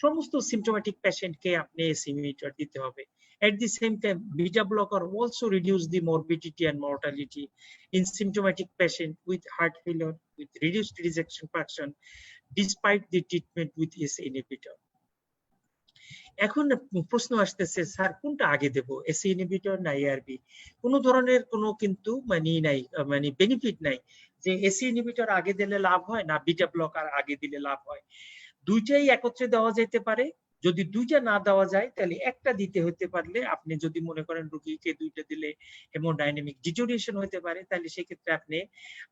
সমস্ত symptomatic পেশেন্টকে আপনি AC inhibitor দিতে হবে। At the same time, beta blocker also reduce the morbidity and mortality in symptomatic patient with heart failure with reduced ejection fraction despite the treatment with AC inhibitor. এখন প্রশ্ন আসতেছে, sir কোনটা আগে দেব, AC inhibitor না ARB? কোনো ধরনের কোনো কিন্তু মানে বেনিফিট নাই যে এসি ইনহিবিটর আগে দিলে লাভ হয় না বিটা ব্লকার আগে দিলে লাভ হয়। দুইটাই একত্রে দেওয়া যেতে পারে। যদি দুইটা না দেওয়া যায় তাহলে একটা দিতে হতে পারলে, আপনি যদি মনে করেন রোগীকে দুইটা দিলে হেমোডাইনামিক ডিটোরিয়েশন হতে পারে, তাহলে সেক্ষেত্রে আপনি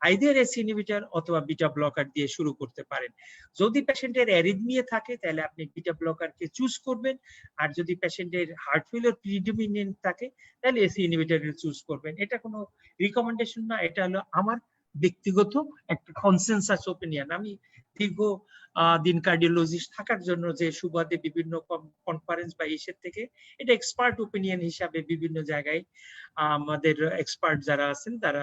আইদার এসি ইনহিবিটর অথবা বিটা ব্লকার দিয়ে শুরু করতে পারেন। যদি পেশেন্টের অ্যারিথমিয়া থাকে তাহলে আপনি বিটা ব্লকারকে চুজ করবেন, আর যদি পেশেন্টের হার্ট ফেলিওর প্রিডমিনেন্ট থাকে তাহলে এসি ইনহিবিটর চুজ করবেন। এটা কোনো রিকমেন্ডেশন না, এটা হলো আমার ব্যক্তিগত একটা কনসেনসাস ওপিনিয়ন। আমি দীর্ঘ দিন কার্ডিওলজিস্ট থাকার জন্য যে সুবাদে বিভিন্ন কনফারেন্স বা ইসের থেকে এটা এক্সপার্ট ওপিনিয়ন হিসাবে বিভিন্ন জায়গায় আমাদের এক্সপার্ট যারা আছেন তারা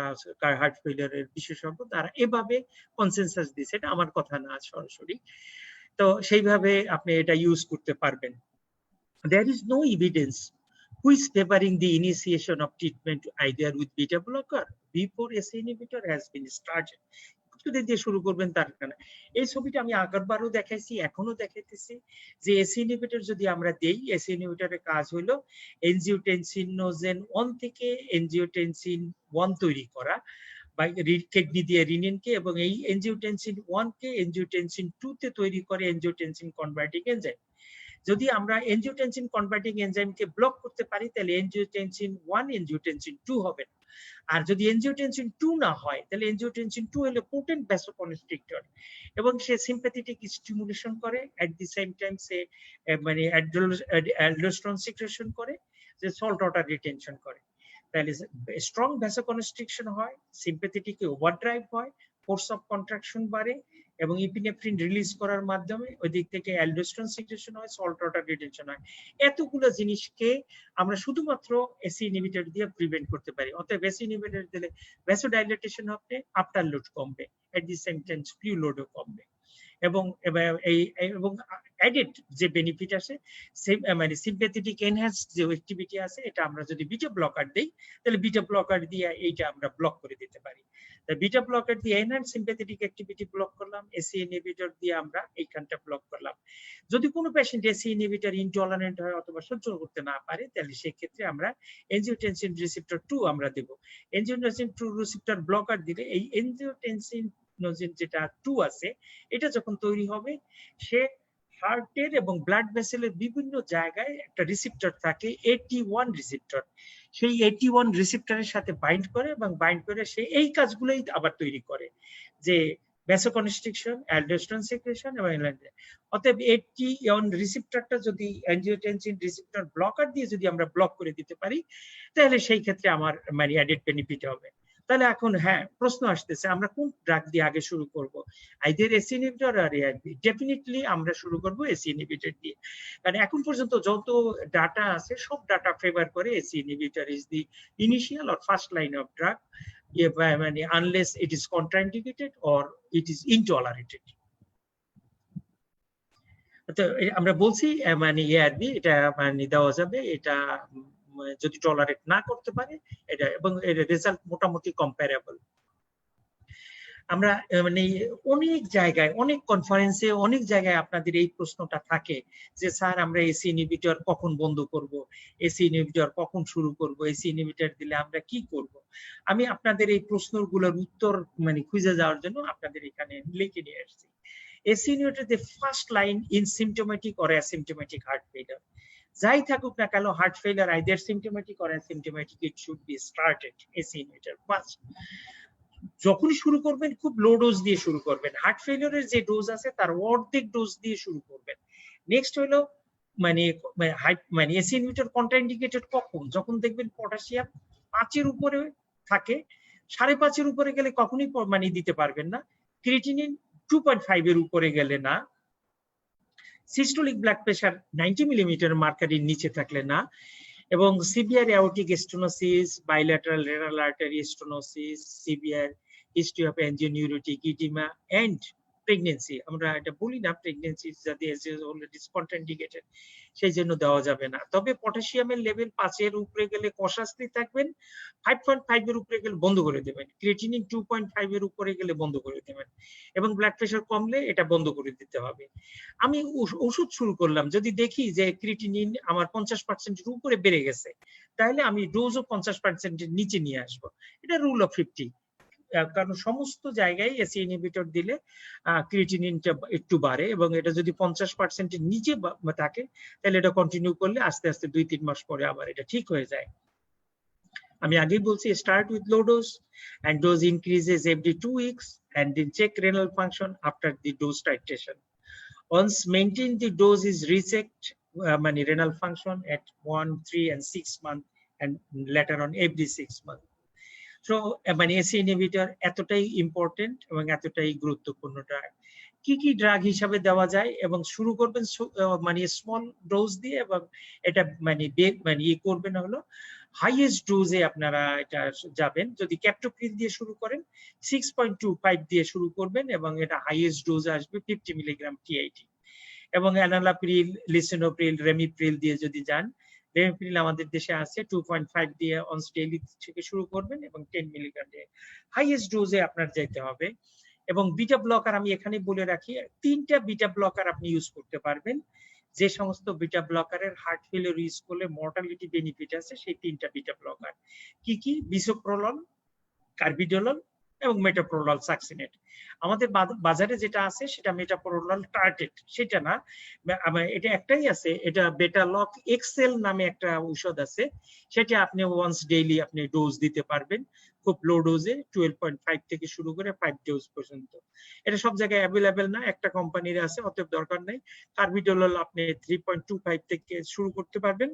হার্ট ফেলিয়ারের বিশেষজ্ঞ তারা এভাবে কনসেনসাস দিচ্ছে, এটা আমার কথা না সরাসরি। তো সেইভাবে আপনি এটা ইউজ করতে পারবেন। There is no evidence who is favoring the initiation of treatment either with beta blocker before SI inhibitor has been started. দিয়ে শুরু করবেন তার কারণে এই ছবিটা আমি আগেরবারও দেখাইছি, এখনো দেখাইতেছি যে এসি ইনহিবিটর যদি আমরা দেই, এসি ইনহিবিটরের কাজ হলো এনজিওটেনসিনোজেন 1 থেকে এনজিওটেনসিন 1 তৈরি করা বা কিডনি দিয়ে রিনিনকে, এবং এই এনজিওটেনসিন 1 কে এনজিওটেনসিন 2 তে তৈরি করে এনজিওটেনসিন কনভার্টিং এনজাইম। যদি আমরা এনজিওটেনসিন কনভার্টিং এনজাইমকে ব্লক করতে পারি তাহলে এনজিওটেনসিন 1 এনজিওটেনসিন 2 হবে না। আর যদি এনজিওটেনসিন 2 না হয় তাহলে এনজিওটেনসিন 2 হলো পোটেন্ট ভ্যাসোকনস্ট্রিক্টর এবং সে সিম্প্যাথেটিক স্টিমুলেশন করে, এট দি সেম টাইম সে মানে অ্যালডোস্টেরন সিক্রেশন করে, যে সল্ট ওয়াটার রিটেনশন করে। তাহলে স্ট্রং ভ্যাসোকনস্ট্রিকশন হয়, সিম্প্যাথেটিক ওভারড্রাইভ হয়, ফোর্স অফ কন্ট্রাকশন বাড়ে এবং ইপিনেফ্রিন রিলিজ করার মাধ্যমে ওই দিক থেকে অ্যালডোস্টেরন সিক্রেশন হয়, সল্ট ওয়াটার রিটেনশন হয়। এতগুলো জিনিসকে আমরা শুধুমাত্র এসি ইনহিবিটর দিয়ে প্রিভেন্ট করতে পারি। অতএব এসি ইনহিবিটর দিলে ভ্যাসোডাইলেটেশন হবে, আফটার লোড কমবে, এট দি সেম টাইম স্প্লিউ লোডও কমবে এবং অ্যাডেড যে বেনিফিট আছে মানে সিম্প্যাথেটিক এনহ্যান্স যে অ্যাক্টিভিটি আছে, এটা আমরা যদি বিটা ব্লকার দেই তাহলে বিটা ব্লকার দিয়ে এইটা আমরা ব্লক করে দিতে পারি। বিটা ব্লকার দিয়ে এনহ্যান্স সিম্প্যাথেটিক অ্যাক্টিভিটি ব্লক করলাম, এসি ইনহিবিটর দিয়ে আমরা এইখানটা ব্লক করলাম। যদি কোনো পেশেন্ট এসি ইনহিবিটর ইনটলারেন্ট হয় অথবা সহ্য করতে না পারে তাহলে সেক্ষেত্রে আমরা এনজিওটেনসিন রিসেপ্টর 2 আমরা দেব। এনজিওটেনসিন 2 রিসেপ্টর ব্লকার দিলে এই এনজিওটেনসিন যেটা 2 আছে এটা যখন তৈরি হবে, সে হার্টের এবং ব্লাড ভেসেলের বিভিন্ন জায়গায় একটা রিসেপ্টর থাকে AT1 রিসেপ্টর, সেই AT1 রিসেপ্টরের সাথে বাইন্ড করে এবং বাইন্ড করে সে এই কাজগুলোই আবার তৈরি করে, যে ভ্যাসোকনস্ট্রিকশন, অ্যালডোস্টেরন সিক্রেশন এবং অতএব AT1 রিসেপ্টরটা যদি অ্যানজিওটেনসিন রিসেপ্টর ব্লকার দিয়ে যদি আমরা ব্লক করে দিতে পারি তাহলে সেই ক্ষেত্রে আমার মানে অ্যাডেড বেনিফিট হবে। তাহলে এখন হ্যাঁ প্রশ্ন আসতেছে আমরা কোন ড্রাগ দিয়ে আগে শুরু করব, আইদার এসি ইনহিবিটর আর এআরবি? ডেফিনেটলি আমরা শুরু করব এসি ইনহিবিটর দিয়ে, কারণ এখন পর্যন্ত যত ডাটা আছে সব ডাটা ফেভার করে ACE inhibitor is the initial or first line of drug, মানে unless it is contraindicated or it is intolerated. তো আমরা বলছি মানে এআরবি এটা মানে দেওয়া যাবে, এটা যদি টলারেট না করতে পারে এটা, এবং এর রেজাল্ট মোটামুটি কম্পারেবল। আমরা মানে অনেক জায়গায়, অনেক কনফারেন্সে, অনেক জায়গায় আপনাদের এই প্রশ্নটা থাকে যে স্যার আমরা এসি ইনহিবিটর কখন বন্ধ করব, এসি ইনহিবিটর কখন শুরু করব, এসি ইনহিবিটর দিলে আমরা কি করব। আমি আপনাদের এই প্রশ্নগুলোর উত্তর মানে খুঁজে যাওয়ার জন্য আপনাদের এখানে লিখে নিয়ে আসছি। AC inhibitor the first line in symptomatic or asymptomatic heart failure. যাই থাকুক না কেন heart failure either symptomatic or asymptomatic, it should be started AC inhibitor first. যখনই শুরু করবেন খুব লো ডোজ দিয়ে শুরু করবেন, হার্ট ফেলিয়ারের যে ডোজ আছে তার অর্ধেক ডোজ দিয়ে শুরু করবেন। নেক্সট হলো মানে মানে এসি ইনহিবিটর কন্ট্রাইন্ডিকেটেড কখন, যখন দেখবেন পটাশিয়াম 5-এর উপরে থাকে, 5.5-এর উপরে গেলে কখনোই মানে দিতে পারবেন না, ক্রিয়েটিনিন 2.5 এর উপরে গেলে না, সিস্টোলিক ব্লাড প্রেশার 90 মিলিমিটার মার্কারের নিচে থাকলে না, এবং severe aortic stenosis, bilateral renal artery stenosis, severe history of angioneurotic oedema and pregnancy, আমরা এটা বলি না প্রেগন্যান্সি যাতে অলরেডি কন্ট্রাইন্ডিকেটেড, সেই জন্য দেওয়া যাবে না। তবে পটাশিয়ামের লেভেল 5-এর উপরে গেলে কশাসলি থাকবেন, 5.5 এর উপরে গেলে বন্ধ করে দেবেন, ক্রিয়েটিনিন 2.5 এর উপরে গেলে বন্ধ করে দেবেন, এবং ব্লাড প্রেশার কমলে এটা বন্ধ করে দিতে হবে। আমি ওষুধ শুরু করলাম, যদি দেখি যে ক্রিয়েটিনিন আমার 50% এর উপরে বেড়ে গেছে, তাহলে আমি ডোজও 50% এর নিচে নিয়ে আসবো। এটা রুল অফ 50, কারণ সমস্ত জায়গায় এসি ইনহিবিটর দিলে ক্রিয়েটিনিনটা একটু বাড়ে, এবং এটা যদি 50% এর নিচে থাকে তাহলে এটা কন্টিনিউ করলে আস্তে আস্তে 2-3 মাস পরে আবার এটা ঠিক হয়ে যায়। আমি আগেই বলছি start with low dose and dose increases every 2 weeks and then check renal function after the dose titration. Once maintained, the dose is rechecked মানে renal function at 1, 3 and 6 months and later on every 6 months. So মানে ACE inhibitor এতটাই important এবং এতটাই গুরুত্বপূর্ণ drug. কি কি drug হিসাবে দেওয়া যায়, এবং শুরু করবেন মানে স্মল ডোজ দিয়ে, এবং এটা মানে করবেন হলো হাইয়েস্ট ডোজে আপনারা এটা যাবেন। যদি ক্যাপটোপ্রিল দিয়ে শুরু করেন 6.25 দিয়ে শুরু করবেন, এবং এটা হাইয়েস্ট ডোজ আসবে 50 মিলিগ্রাম টিআইটি, এবং অ্যানালাপ্রিল, লিসিনোপ্রিল, রেমিপ্রিল দিয়ে যদি যান, রেমিপ্রিল আমাদের দেশে আছে 2.5 দিয়ে অনস ডেইলি থেকে শুরু করবেন, এবং 10 মিলিগ্রাম দিয়ে হাইয়েস্ট ডোজে আপনার যেতে হবে। এবং বিটা ব্লকার আমি এখানে বলে রাখি, 3টা বিটা ব্লকার আপনি ইউজ করতে পারবেন। যে সমস্ত বিটা ব্লকারের হার্ট ফেলিয়ার ইউজ করলে মর্টালিটি বেনিফিট আছে, সেই 3টা বিটা ব্লকার কি কি? বিসোপ্রোলল, কার্বিডোলল এবং মেটাপ্রোলল সাকসিনেট। আমাদের বাজারে যেটা আছে সেটা মেটাপ্রোলল টার্টেট, সেটা না, এটা একটাই আছে, এটা বেটালক এক্সেল নামে একটা ঔষধ আছে, সেটা আপনি ওয়ান্স ডেইলি আপনি ডোজ দিতে পারবেন, খুব লো ডোজে 12.5 থেকে শুরু করে 5 ডোজ পর্যন্ত। এটা সব জায়গায় অ্যাভেলেবেল না, একটা কোম্পানির আছে, অতএব দরকার নাই। কার্বিডোলল আপনি 3.25 থেকে শুরু করতে পারবেন,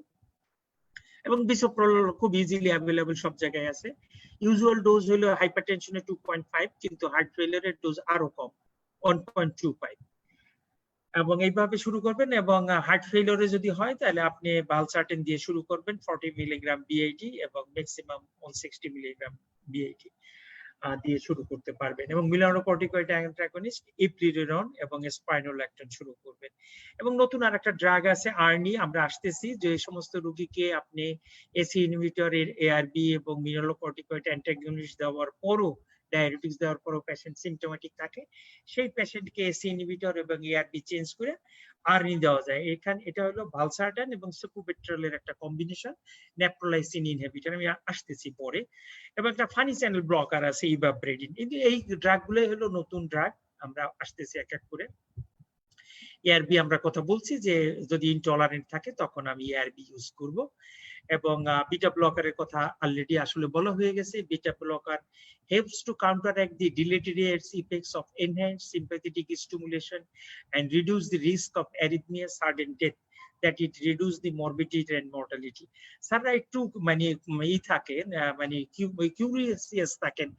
এবং বিসোপ্রোলল খুব ইজিলি অ্যাভেলেবল, সব জায়গায় আছে। ইউজুয়াল ডোজ হলো হাইপারটেনশনে 2.5, কিন্তু হার্ট ফেলিয়ারের ডোজ আরো কম, 1.25, এবং এইভাবে শুরু করবেন। এবং হার্ট ফেলিয়ারে যদি হয় তাহলে আপনি ভালসার্টেন দিয়ে শুরু করবেন 40 মিলিগ্রাম বিআইটি, এবং ম্যাক্সিমাম 160 মিলিগ্রাম বিআইটি দিয়ে শুরু করতে পারবেন, এবং মিলানোকর্টিকয়েড অ্যান্টাগনিস্ট, ইপ্লিডেরন এবং স্পাইনোল্যাকটন শুরু করবেন। এবং নতুন আরেকটা ড্রাগ আছে আর্নি, আমরা আসতেছি, যে সমস্ত রোগীকে আপনি এসি ইনহিবিটর এর এআরবি এবং মিনারোকর্টিকয়েড অ্যান্টাগনিস্ট দেওয়ার পরও, ডায়াবেটিস দেওয়ার পরও পেশেন্ট সিমটোম্যাটিক থাকে, সেই পেশেন্টকে এসি ইনহিবিটর এবং এআরবি চেঞ্জ করে আর্নি দেওয়া যায়। এটা হলো ভালসার্টান এবং সাকুবিট্রলের একটা কম্বিনেশন, নেপ্রোলাইসিন ইনহিবিটর, আমি আসতেছি পরে। এবং একটা ফানি চ্যানেল ব্লকার আছে ইভাব্রেডিন। কিন্তু এই ড্রাগ গুলো হলো নতুন ড্রাগ, আমরা আসতেছি এক এক করে। এআরবি আমরা কথা বলছি যে যদি ইনটলারেন্ট থাকে তখন আমি এআরবি ইউজ করব। এবং বিটা ব্লকারের কথা অলরেডি আসলে বলা হয়ে গেছে। Beta blocker helps to counteract the deleterious effects of enhanced sympathetic stimulation and reduce the risk of arrhythmia, sudden death, that it reduce the morbidity and mortality. স্যাররা একটু মানে থাকেন, মানে কিউরিয়াস থাকেন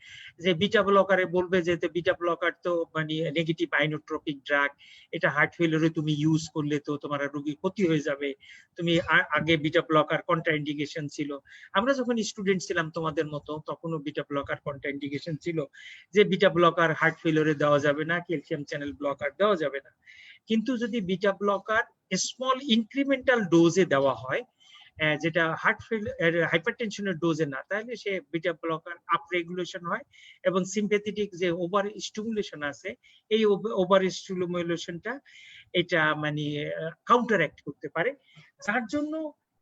যে বিটা ব্লকারে বলবে যে বিটা ব্লকার তো মানে নেগেটিভ আইনোট্রপিক ড্রাগ, এটা হার্ট ফেলিয়ারে তুমি ইউজ করলে তো তোমার রোগীর ক্ষতি হয়ে যাবে, তুমি আগে বিটা ব্লকার কন্ট্রাইন্ডিকেশন ছিল। আমরা যখন স্টুডেন্ট ছিলাম তোমাদের মতো, তখনও বিটা ব্লকার কন্ট্রাইন্ডিকেশন ছিল, যে বিটা ব্লকার হার্ট ফেলিয়ারে দেওয়া যাবে না, ক্যালসিয়াম চ্যানেল ব্লকার দেওয়া যাবে না। কিন্তু যদি বিটা ব্লকার স্মল ইনক্রিমেন্টাল ডোজে দেওয়া হয়, যেটা হার্ট হাইপারটেনশনের ডোজে না, তাহলে সে বিটা ব্লকার আপ রেগুলেশন হয় এবং সিম্প্যাথেটিক যে ওভার স্টিমুলেশন আছে এই ওভার স্টিমুলেশনটা এটা মানে কাউন্টারঅ্যাক্ট করতে পারে, যার জন্য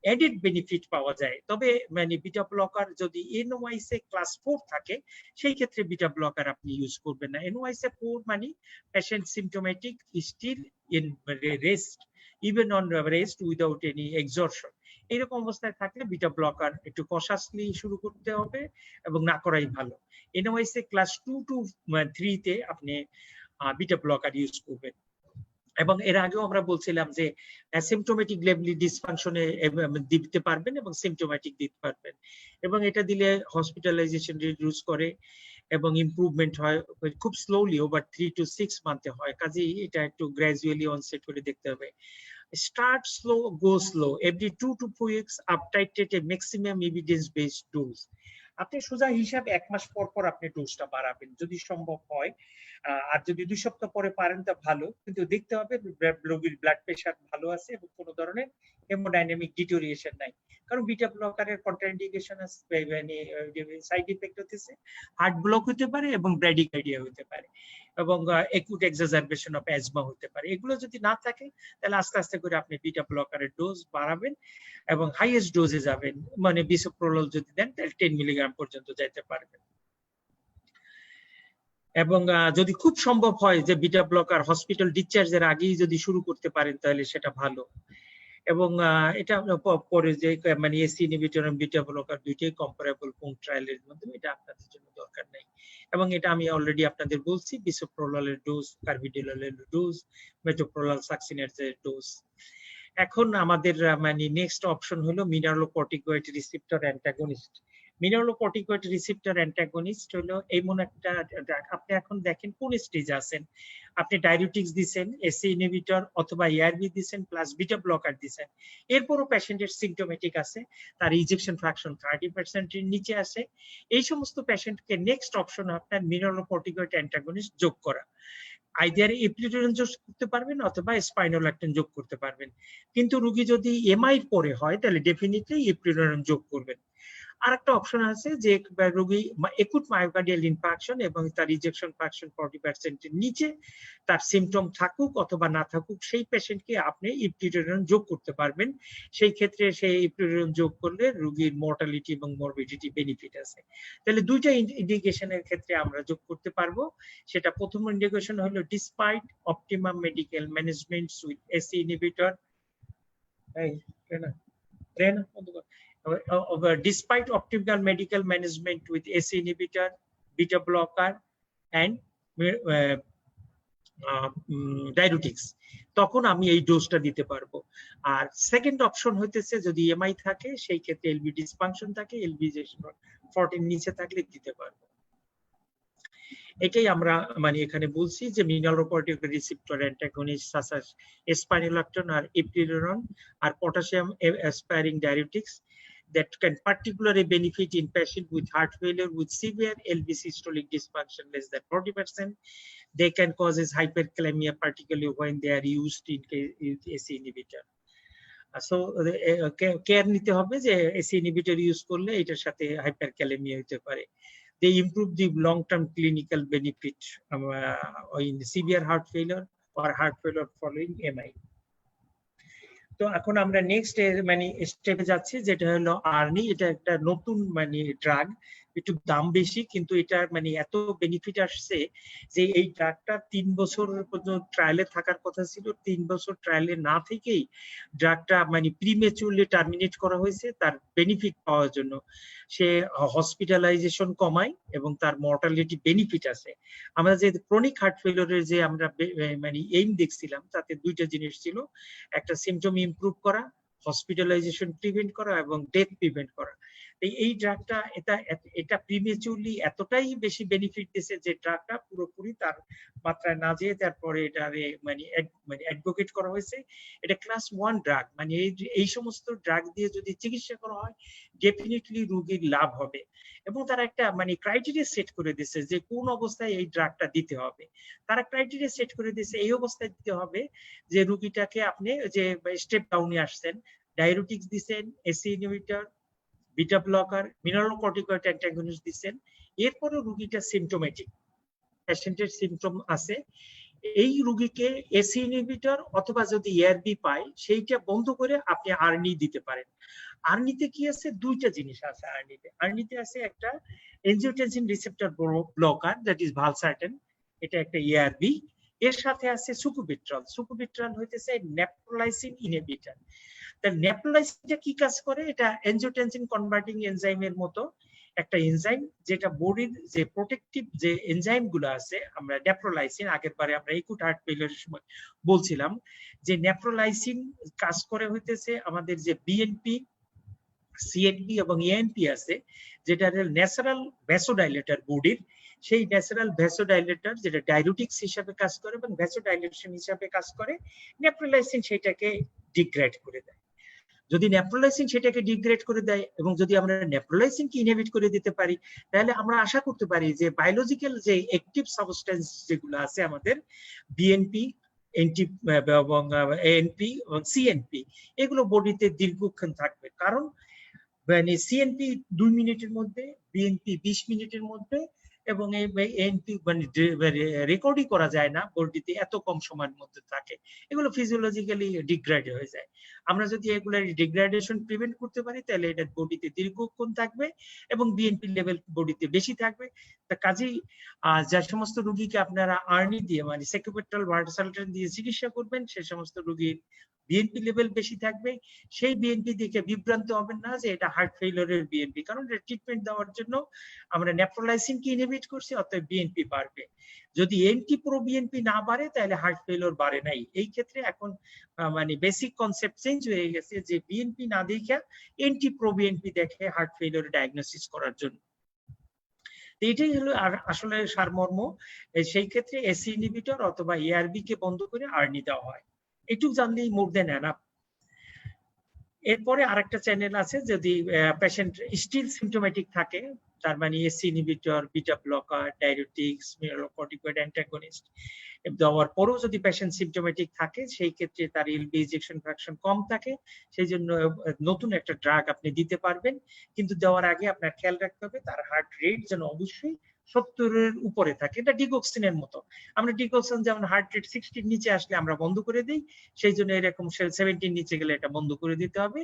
এডিড বেনিফিট পাওয়া যায়। তবে মানে বিটা ব্লকার যদি এনওআইসি ক্লাস 4 থাকে সেই ক্ষেত্রে বিটা ব্লকার আপনি ইউজ করবেন না। এনওআইসি 4 মানে patient symptomatic still in rest, even on rest without any exertion, এরকম অবস্থায় থাকলে বিটা ব্লকার একটু কশাসলি শুরু করতে হবে এবং না করাই ভালো। এনওআইসি ক্লাস 2 to 3 তে আপনি বিটা ব্লকার ইউজ করবেন। এবং এর আগেও আমরা বলছিলাম যে সিম্পটোমেটিক লেভেলি ডিসফাংশনে দিতে পারবেন এবং সিম্পটোমেটিক দিতে পারবেন, এবং এটা দিলে হসপিটালাইজেশন রিডিউস করে এবং ইমপ্রুভমেন্ট হয় খুব স্লোলি, ওভার 3 to 6 মান্থে হয়। কাজেই এটা একটু গ্র্যাজুয়ালি অনসেট করে দেখতে হবে। Start slow, go slow. Every 2 to 4 weeks, up titrate a maximum evidence-based dose. আপনি সোজা হিসাব 1 মাস পর পর আপনি ডোজটা বাড়াবেন যদি সম্ভব হয়, আর যদি 2 সপ্তাহ পরে পারেন তা ভালো, কিন্তু দেখতে হবে রোগীর ব্লাড প্রেশার ভালো আছে এবং কোনো ধরনের হেমোডাইনামিক ডিটোরিয়েশন নাই। কারণ বিটা ব্লকারের কন্ট্রাইন্ডিকেশন আছে, মানে সাইড ইফেক্ট হতেছে হার্ট ব্লক হতে পারে এবং ব্র্যাডিকার্ডিয়া হতে পারে এবং একুট এক্সাজারবেশন অফ অ্যাজমা হতে পারে। এগুলো যদি না থাকে তাহলে আস্তে আস্তে করে আপনি বিটা ব্লকারের ডোজ বাড়াবেন এবং হাইয়েস্ট ডোজে যাবেন, মানে বিসোপ্রোলল যদি দেন তাহলে 10 মিলিগ্রাম পর্যন্ত যাইতে পারবেন। এবং যদি খুব সম্ভব হয় যে বিটা ব্লকার হসপিটাল ডিসচার্জের আগেই যদি শুরু করতে পারেন তাহলে সেটা ভালো। এবং এটা পরে যে মানে এসি ইনহিবিটর এবং বিটা ব্লকার দুইটাই কম্পারেবল কোন ট্রায়ালের মধ্যে, এটা আপনাদের জন্য দরকার নাই। এবং এটা আমি অলরেডি আপনাদের বলছি, বিসোপ্রোললের ডোজ, কার্বিডিললের ডোজ, মেটোপ্রোলাল সাকসিনের যে ডোজ। এখন আমাদের মানে নেক্সট অপশন হলো mineralocorticoid receptor antagonist. Mineralocorticoid receptor antagonist হলো এমন একটা ড্রাগ, আপনি এখন দেখেন কোন স্টেজে আছেন। আপনি ডায়ুরেটিক্স দিবেন, এসি ইনহিবিটর অথবা এআরবি দিবেন প্লাস বিটা ব্লকার দিবেন, এরপরও পেশেন্টের সিম্পটোমেটিক আছে, তার ইনজেকশন ফ্র্যাকশন 30% এর নিচে আছে, এই সমস্ত পেশেন্টকে নেক্সট অপশন আপনার মিনারেলোকর্টিকয়েড অ্যান্টাগনিস্ট যোগ করা। আইদার এপ্লিডোগ্রাম যোগ করতে পারবেন অথবা স্পাইনোল্যাকটিন যোগ করতে পারবেন, কিন্তু রোগী যদি এমআই পরে হয় তাহলে ডেফিনেটলি এপ্লিডোগ্রাম যোগ করবেন। আরেকটা অপশন আছে যে রোগী একুট মায়োকার্ডিয়াল ইনফার্কশন এবং তার ইনজেকশন ফ্র্যাকশন 40% এর নিচে, তার সিম্পটম থাকুক অথবা না থাকুক, সেই পেশেন্টকে আপনি ইপ্লিডোগ্রাম যোগ করতে পারবেন। সেই ক্ষেত্রে সেই ইপ্লিডোগ্রাম যোগ করলে রোগীর মর্টালিটি এবং মরবিডিটি বেনিফিট আছে। তাহলে দুইটা ইন্ডিকেশনের ক্ষেত্রে আমরা যোগ করতে পারবো। সেটা প্রথম ইন্ডিকেশন হলো despite optimum medical management with AC inhibitor, despite optimal medical management with AC inhibitor, beta blocker and diuretics, তখন আমি এই ডোজটা দিতে পারবো। আর সেকেন্ড অপশন হইতেছে যদি এমআই থাকে, সেই ক্ষেত্রে এলবি ডিসফাংশন থাকে, এলবি 40 নিচে থাকলে দিতে পারবো। এটাই আমরা মানে এখানে বলছি যে mineralocorticoid receptor antagonist such as spironolactone আর এপ্লিডোগ্রাম আর potassium sparing diuretics that can particularly benefit in patient with heart failure with severe LV systolic dysfunction less than 40%. They can cause hyperkalemia, particularly when they are used in AC inhibitor. So care নিতে হবে যে AC inhibitor use করলে এটার সাথে hyperkalaemia হতে পারে। They improve the long-term clinical benefit in severe heart failure or heart failure following MI. তো এখন আমরা নেক্সট মানে স্টেপে যাচ্ছি, যেটা হলো আর্নি। এটা একটা নতুন মানে ড্রাগ, একটু দাম বেশি, কিন্তু এটা মানে এত বেনিফিট আসছে যে এই ড্রাগটা 3 বছর পর্যন্ত ট্রায়ালে থাকার কথা ছিল। 3 বছর ট্রায়ালে না থেকেই ড্রাগটা মানে প্রিমেচুরলি টার্মিনেট করা হয়েছে তার বেনিফিট পাওয়ার জন্য। সে হসপিটালাইজেশন কমায় এবং তার মর্টালিটি বেনিফিট আছে। আমরা যে ক্রনিক হার্ট ফেলিওরের যে আমরা মানে এইম দেখছিলাম, তাতে দুইটা জিনিস ছিল, একটা সিম্পটম ইমপ্রুভ করা, হসপিটালাইজেশন প্রিভেন্ট করা এবং ডেথ প্রিভেন্ট করা। এই ড্রাগটা এটা প্রিমেচুরলি এতটাই বেশি বেনিফিট দিয়েছে যে ড্রাগটা পুরোপুরি তার মাত্রায় না যেয়ে তারপরে এটা মানে অ্যাডভোকেট করা হয়েছে। এটা ক্লাস 1 ড্রাগ, মানে এই সমস্ত ড্রাগ দিয়ে যদি চিকিৎসা করা হয় ডেফিনেটলি রোগীর লাভ হবে। এবং তারা একটা মানে ক্রাইটেরিয়া সেট করে দিয়েছে যে কোন অবস্থায় এই ড্রাগটা দিতে হবে। তারা ক্রাইটেরিয়া সেট করে দিয়েছে এই অবস্থায় দিতে হবে যে রোগীটাকে আপনি যে স্টেপ ডাউনে আসছেন, ডায়ুরেটিক্স দিচ্ছেন, ACE inhibitor, beta blocker, mineralocorticoid antagonist দিচ্ছেন, এরপরে রোগীটা সিমটোমেটিক, পেশেন্টের সিমটম আছে, এই রোগীকে এসি ইনহিবিটর অথবা যদি এআরবি পায় সেইটা বন্ধ করে আপনি আরনি দিতে পারেন। আরনিতে কি আছে, দুইটা জিনিস আছে আরনিতে। আরনিতে আছে একটা angiotensin receptor blocker, that is valsartan, এটা একটা এআরবি। এর সাথে আছে সুকুবিট্রল। সুকুবিট্রল হইতেছে নেপ্রোলাইসিন ইনহিবিটর। তা নেপ্রোলাইসিনটা কি কাজ করে, এটা এনজিওটেনসিন কনভার্টিং এনজাইমের মতো একটা এনজাইম, যেটা বডির যে প্রোটেক্টিভ যে এনজাইম গুলো আছে, আমরা নেপ্রোলাইসিন আগের বারে আমরা একুট হার্ট ফেলিয়ারের সময় বলছিলাম যে নেপ্রোলাইসিন কাজ করে হইতেছে আমাদের যে বিএনপি, সিএনপি এবং এএনপি আছে, যেটা ন্যাচারাল ভ্যাসোডাইলেটর বডির, সেই ন্যাচারাল ভ্যাসোডাইলেটর যেটা ডায়ুরেটিক্স হিসাবে কাজ করে এবং ভ্যাসোডাইলেশন হিসাবে কাজ করে, নেপ্রোলাইসিন সেটাকে ডিগ্রেড করে দেয়। যদি নেপ্রোলাইসিন সেটাকে ডিগ্রেড করে দেয় এবং যদি আমরা নেপ্রোলাইসিনকে ইনহিবিট করে দিতে পারি, তাহলে আমরা আশা করতে পারি যে বায়োলজিক্যাল যে অ্যাক্টিভ সাবস্টেন্স যেগুলো আছে আমাদের বিএনপি, এনটি এবং এএনপি এবং সিএনপি, এগুলো বডিতে দীর্ঘক্ষণ থাকবে। কারণ মানে সিএনপি 2 মিনিটের মধ্যে, বিএনপি 20 মিনিটের মধ্যে, এবং এএনপি মানে রেকর্ডই করা যায় না বডিতে, এত কম সময়ের মধ্যে থাকে, এগুলো ফিজিওলজিক্যালি ডিগ্রেড হয়ে যায়। আমরা যদি এগুলো ডিগ্রেডেশন প্রিভেন্ট করতে পারি তাহলে এটা বডিতে দীর্ঘক্ষণ থাকবে এবং বিএনপি লেভেল বডিতে বেশি থাকবে। তা কাজেই যে সমস্ত রোগীকে আপনারা আর্নি দিয়ে মানে সেকুবেট্রাল ভার্সালটেন দিয়ে চিকিৎসা করবেন, সে সমস্ত রোগীর বিএনপি লেভেল বেশি থাকবে। সেই বিএনপি দেখে বিভ্রান্ত হবেন না যে এটা হার্ট ফেলিওরের বিএনপি, কারণ এটা ট্রিটমেন্ট দেওয়ার জন্য আমরা নেপ্রোলাইসিনকে ইনহিবিট করছি, অতএব বিএনপি বাড়বে। যদি এন্টি প্রো বিএনপি না বাড়ে তাহলে হার্ট ফেলিওর বাড়ে নাই। এই ক্ষেত্রে এখন মানে বেসিক কনসেপ্ট চেঞ্জ হয়ে গেছে যে বিএনপি না দেখে এন্টি প্রো বিএনপি দেখে হার্ট ফেলিওর ডায়াগনোসিস করার জন্য। এটাই হলো আসলে সারমর্ম। সেই ক্ষেত্রে এসি ইনহিবিটর অথবা এআরবি কে বন্ধ করে আরনি দেওয়া হয়, এটুকু জানলেই মোর দেন এনাফ। এরপরে আরেকটা চ্যানেল আছে, যদি পেশেন্ট স্টিল সিমটোমেটিক থাকে, তার মানে ACE inhibitor, beta blocker, diuretics, mineralocorticoid antagonist দেওয়ার পরেও যদি পেশেন্ট সিমটোমেটিক থাকে, সেই ক্ষেত্রে তার এলবি ইজেকশন ফ্র্যাকশন কম থাকে, সেই জন্য নতুন একটা ড্রাগ আপনি দিতে পারবেন। কিন্তু দেওয়ার আগে আপনার খেয়াল রাখতে হবে তার হার্ট রেট যেন অবশ্যই 70-এর উপরে থাকে। এটা ডিগক্সিনের মতো। আমরা ডিগক্সিন যেমন হার্ট রেট 60-এর নিচে আসলে আমরা বন্ধ করে দিই, সেই জন্য এরকম 70-এর নিচে গেলে এটা বন্ধ করে দিতে হবে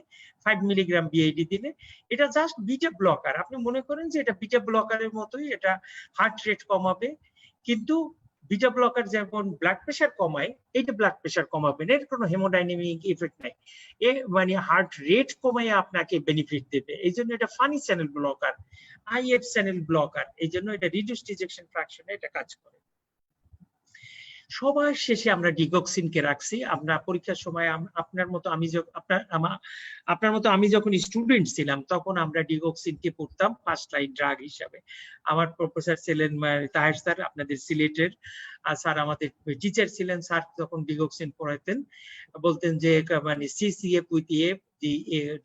5 মিলিগ্রাম বিআইডি দিলে। এটা জাস্ট বিটা ব্লকার। আপনি মনে করেন যে এটা বিটা ব্লকারের মতোই, এটা হার্ট রেট কমাবে, কিন্তু বিটা ব্লকার যেমন ব্লাড প্রেশার কমায়, এইটা ব্লাড প্রেশার কমাবে না, এর কোনো হেমোডাইনামিক ইফেক্ট নাই। এ মানে হার্ট রেট কমায় আপনাকে বেনিফিট দেবে। এই জন্য এটা funny channel blocker, if channel blocker, এই জন্য এটা রিডিউসড ইজেকশন ফ্র্যাকশনে এটা কাজ করে। সবার শেষে আমরা ডিগক্সিনকে রাখছি। আমরা পরীক্ষার সময় আপনার মতো আমি যখন স্টুডেন্ট ছিলাম তখন আমরা ডিগক্সিনকে পড়তাম ফার্স্ট লাইন ড্রাগ হিসাবে। আমার প্রফেসর ছিলেন তাহের স্যার, আপনাদের সিলেটের স্যার, আমাদের টিচার ছিলেন স্যার, তখন ডিগক্সিন পড়াতেন, বলতেন যে মানে CCF with F, the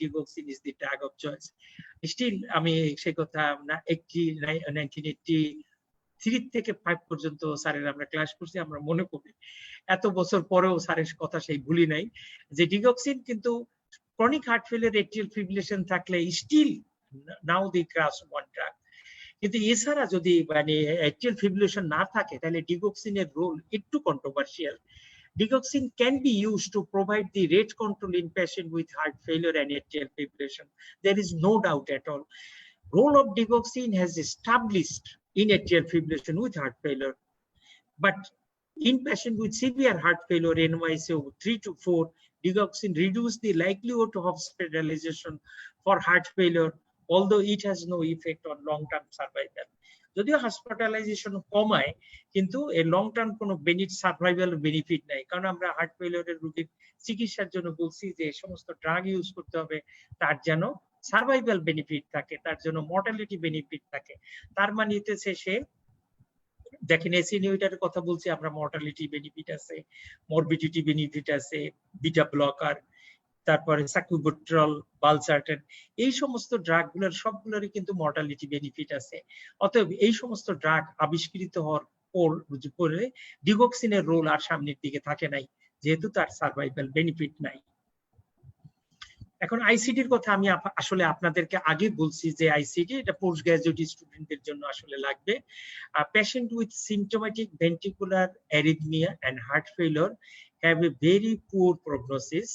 digoxin is the drug of choice. Still আমি সেই কথা 1983 থেকে 5 পর্যন্ত স্যারের আমরা ক্লাস করছি, আমরা মনে করি এত বছর পরেও স্যারের কথা সেই ভুলি নাই যে ডিগক্সিন কিন্তু chronic heart failure atrial fibrillation থাকলে still now the class 1 drug. কিন্তু এছাড়া যদি মানে এট্রিয়াল ফিব্রিলেশন না থাকে তাহলে ডিগক্সিনের রোল একটু controversial. Digoxin can be used to provide the rate control in patient with heart failure and atrial fibrillation. There is no doubt at all. Role of digoxin has established in atrial fibrillation with heart failure, but in patient with severe heart failure, NYSO 3 to 4, digoxin reduce the likelihood of hospitalization for heart failure, although it has no effect on long-term survival. যদিও hospitalisation কমায়, কিন্তু এর long term কোনো survival benefit নাই। কারণ আমরা heart ফেলিওরের রোগীর চিকিৎসার জন্য বলছি যে সমস্ত ড্রাগ ইউজ করতে হবে তার যেন সার্ভাইভাল বেনিফিট থাকে, তার জন্য মর্টালিটি বেনিফিট থাকে। তার মানে হইতেছে সে, দেখেন এসি ইনহিবিটরের কথা বলছি আমরা, মর্টালিটি বেনিফিট আছে, মরবিডিটি বেনিফিট আছে, বিটা ব্লকার, তারপরে সাকুবোট্রল, ভালসার্টেন, এই সমস্ত ড্রাগ গুলোর সবগুলোরই কিন্তু মর্টালিটি বেনিফিট আছে। অতএব এই সমস্ত ড্রাগ আবিষ্কৃত হওয়ার পরে ডিগক্সিনের রোল আর সামনের দিকে থাকে নাই, যেহেতু তার সার্ভাইভাল বেনিফিট নাই। এখন আইসিডির কথা আমি আসলে আপনাদেরকে আগে বলছি যে আইসিডি এটা পোস্ট গ্রাজুয়েট স্টুডেন্টদের জন্য আসলে লাগবে। Patient with symptomatic ventricular arrhythmia and heart failure have a very poor prognosis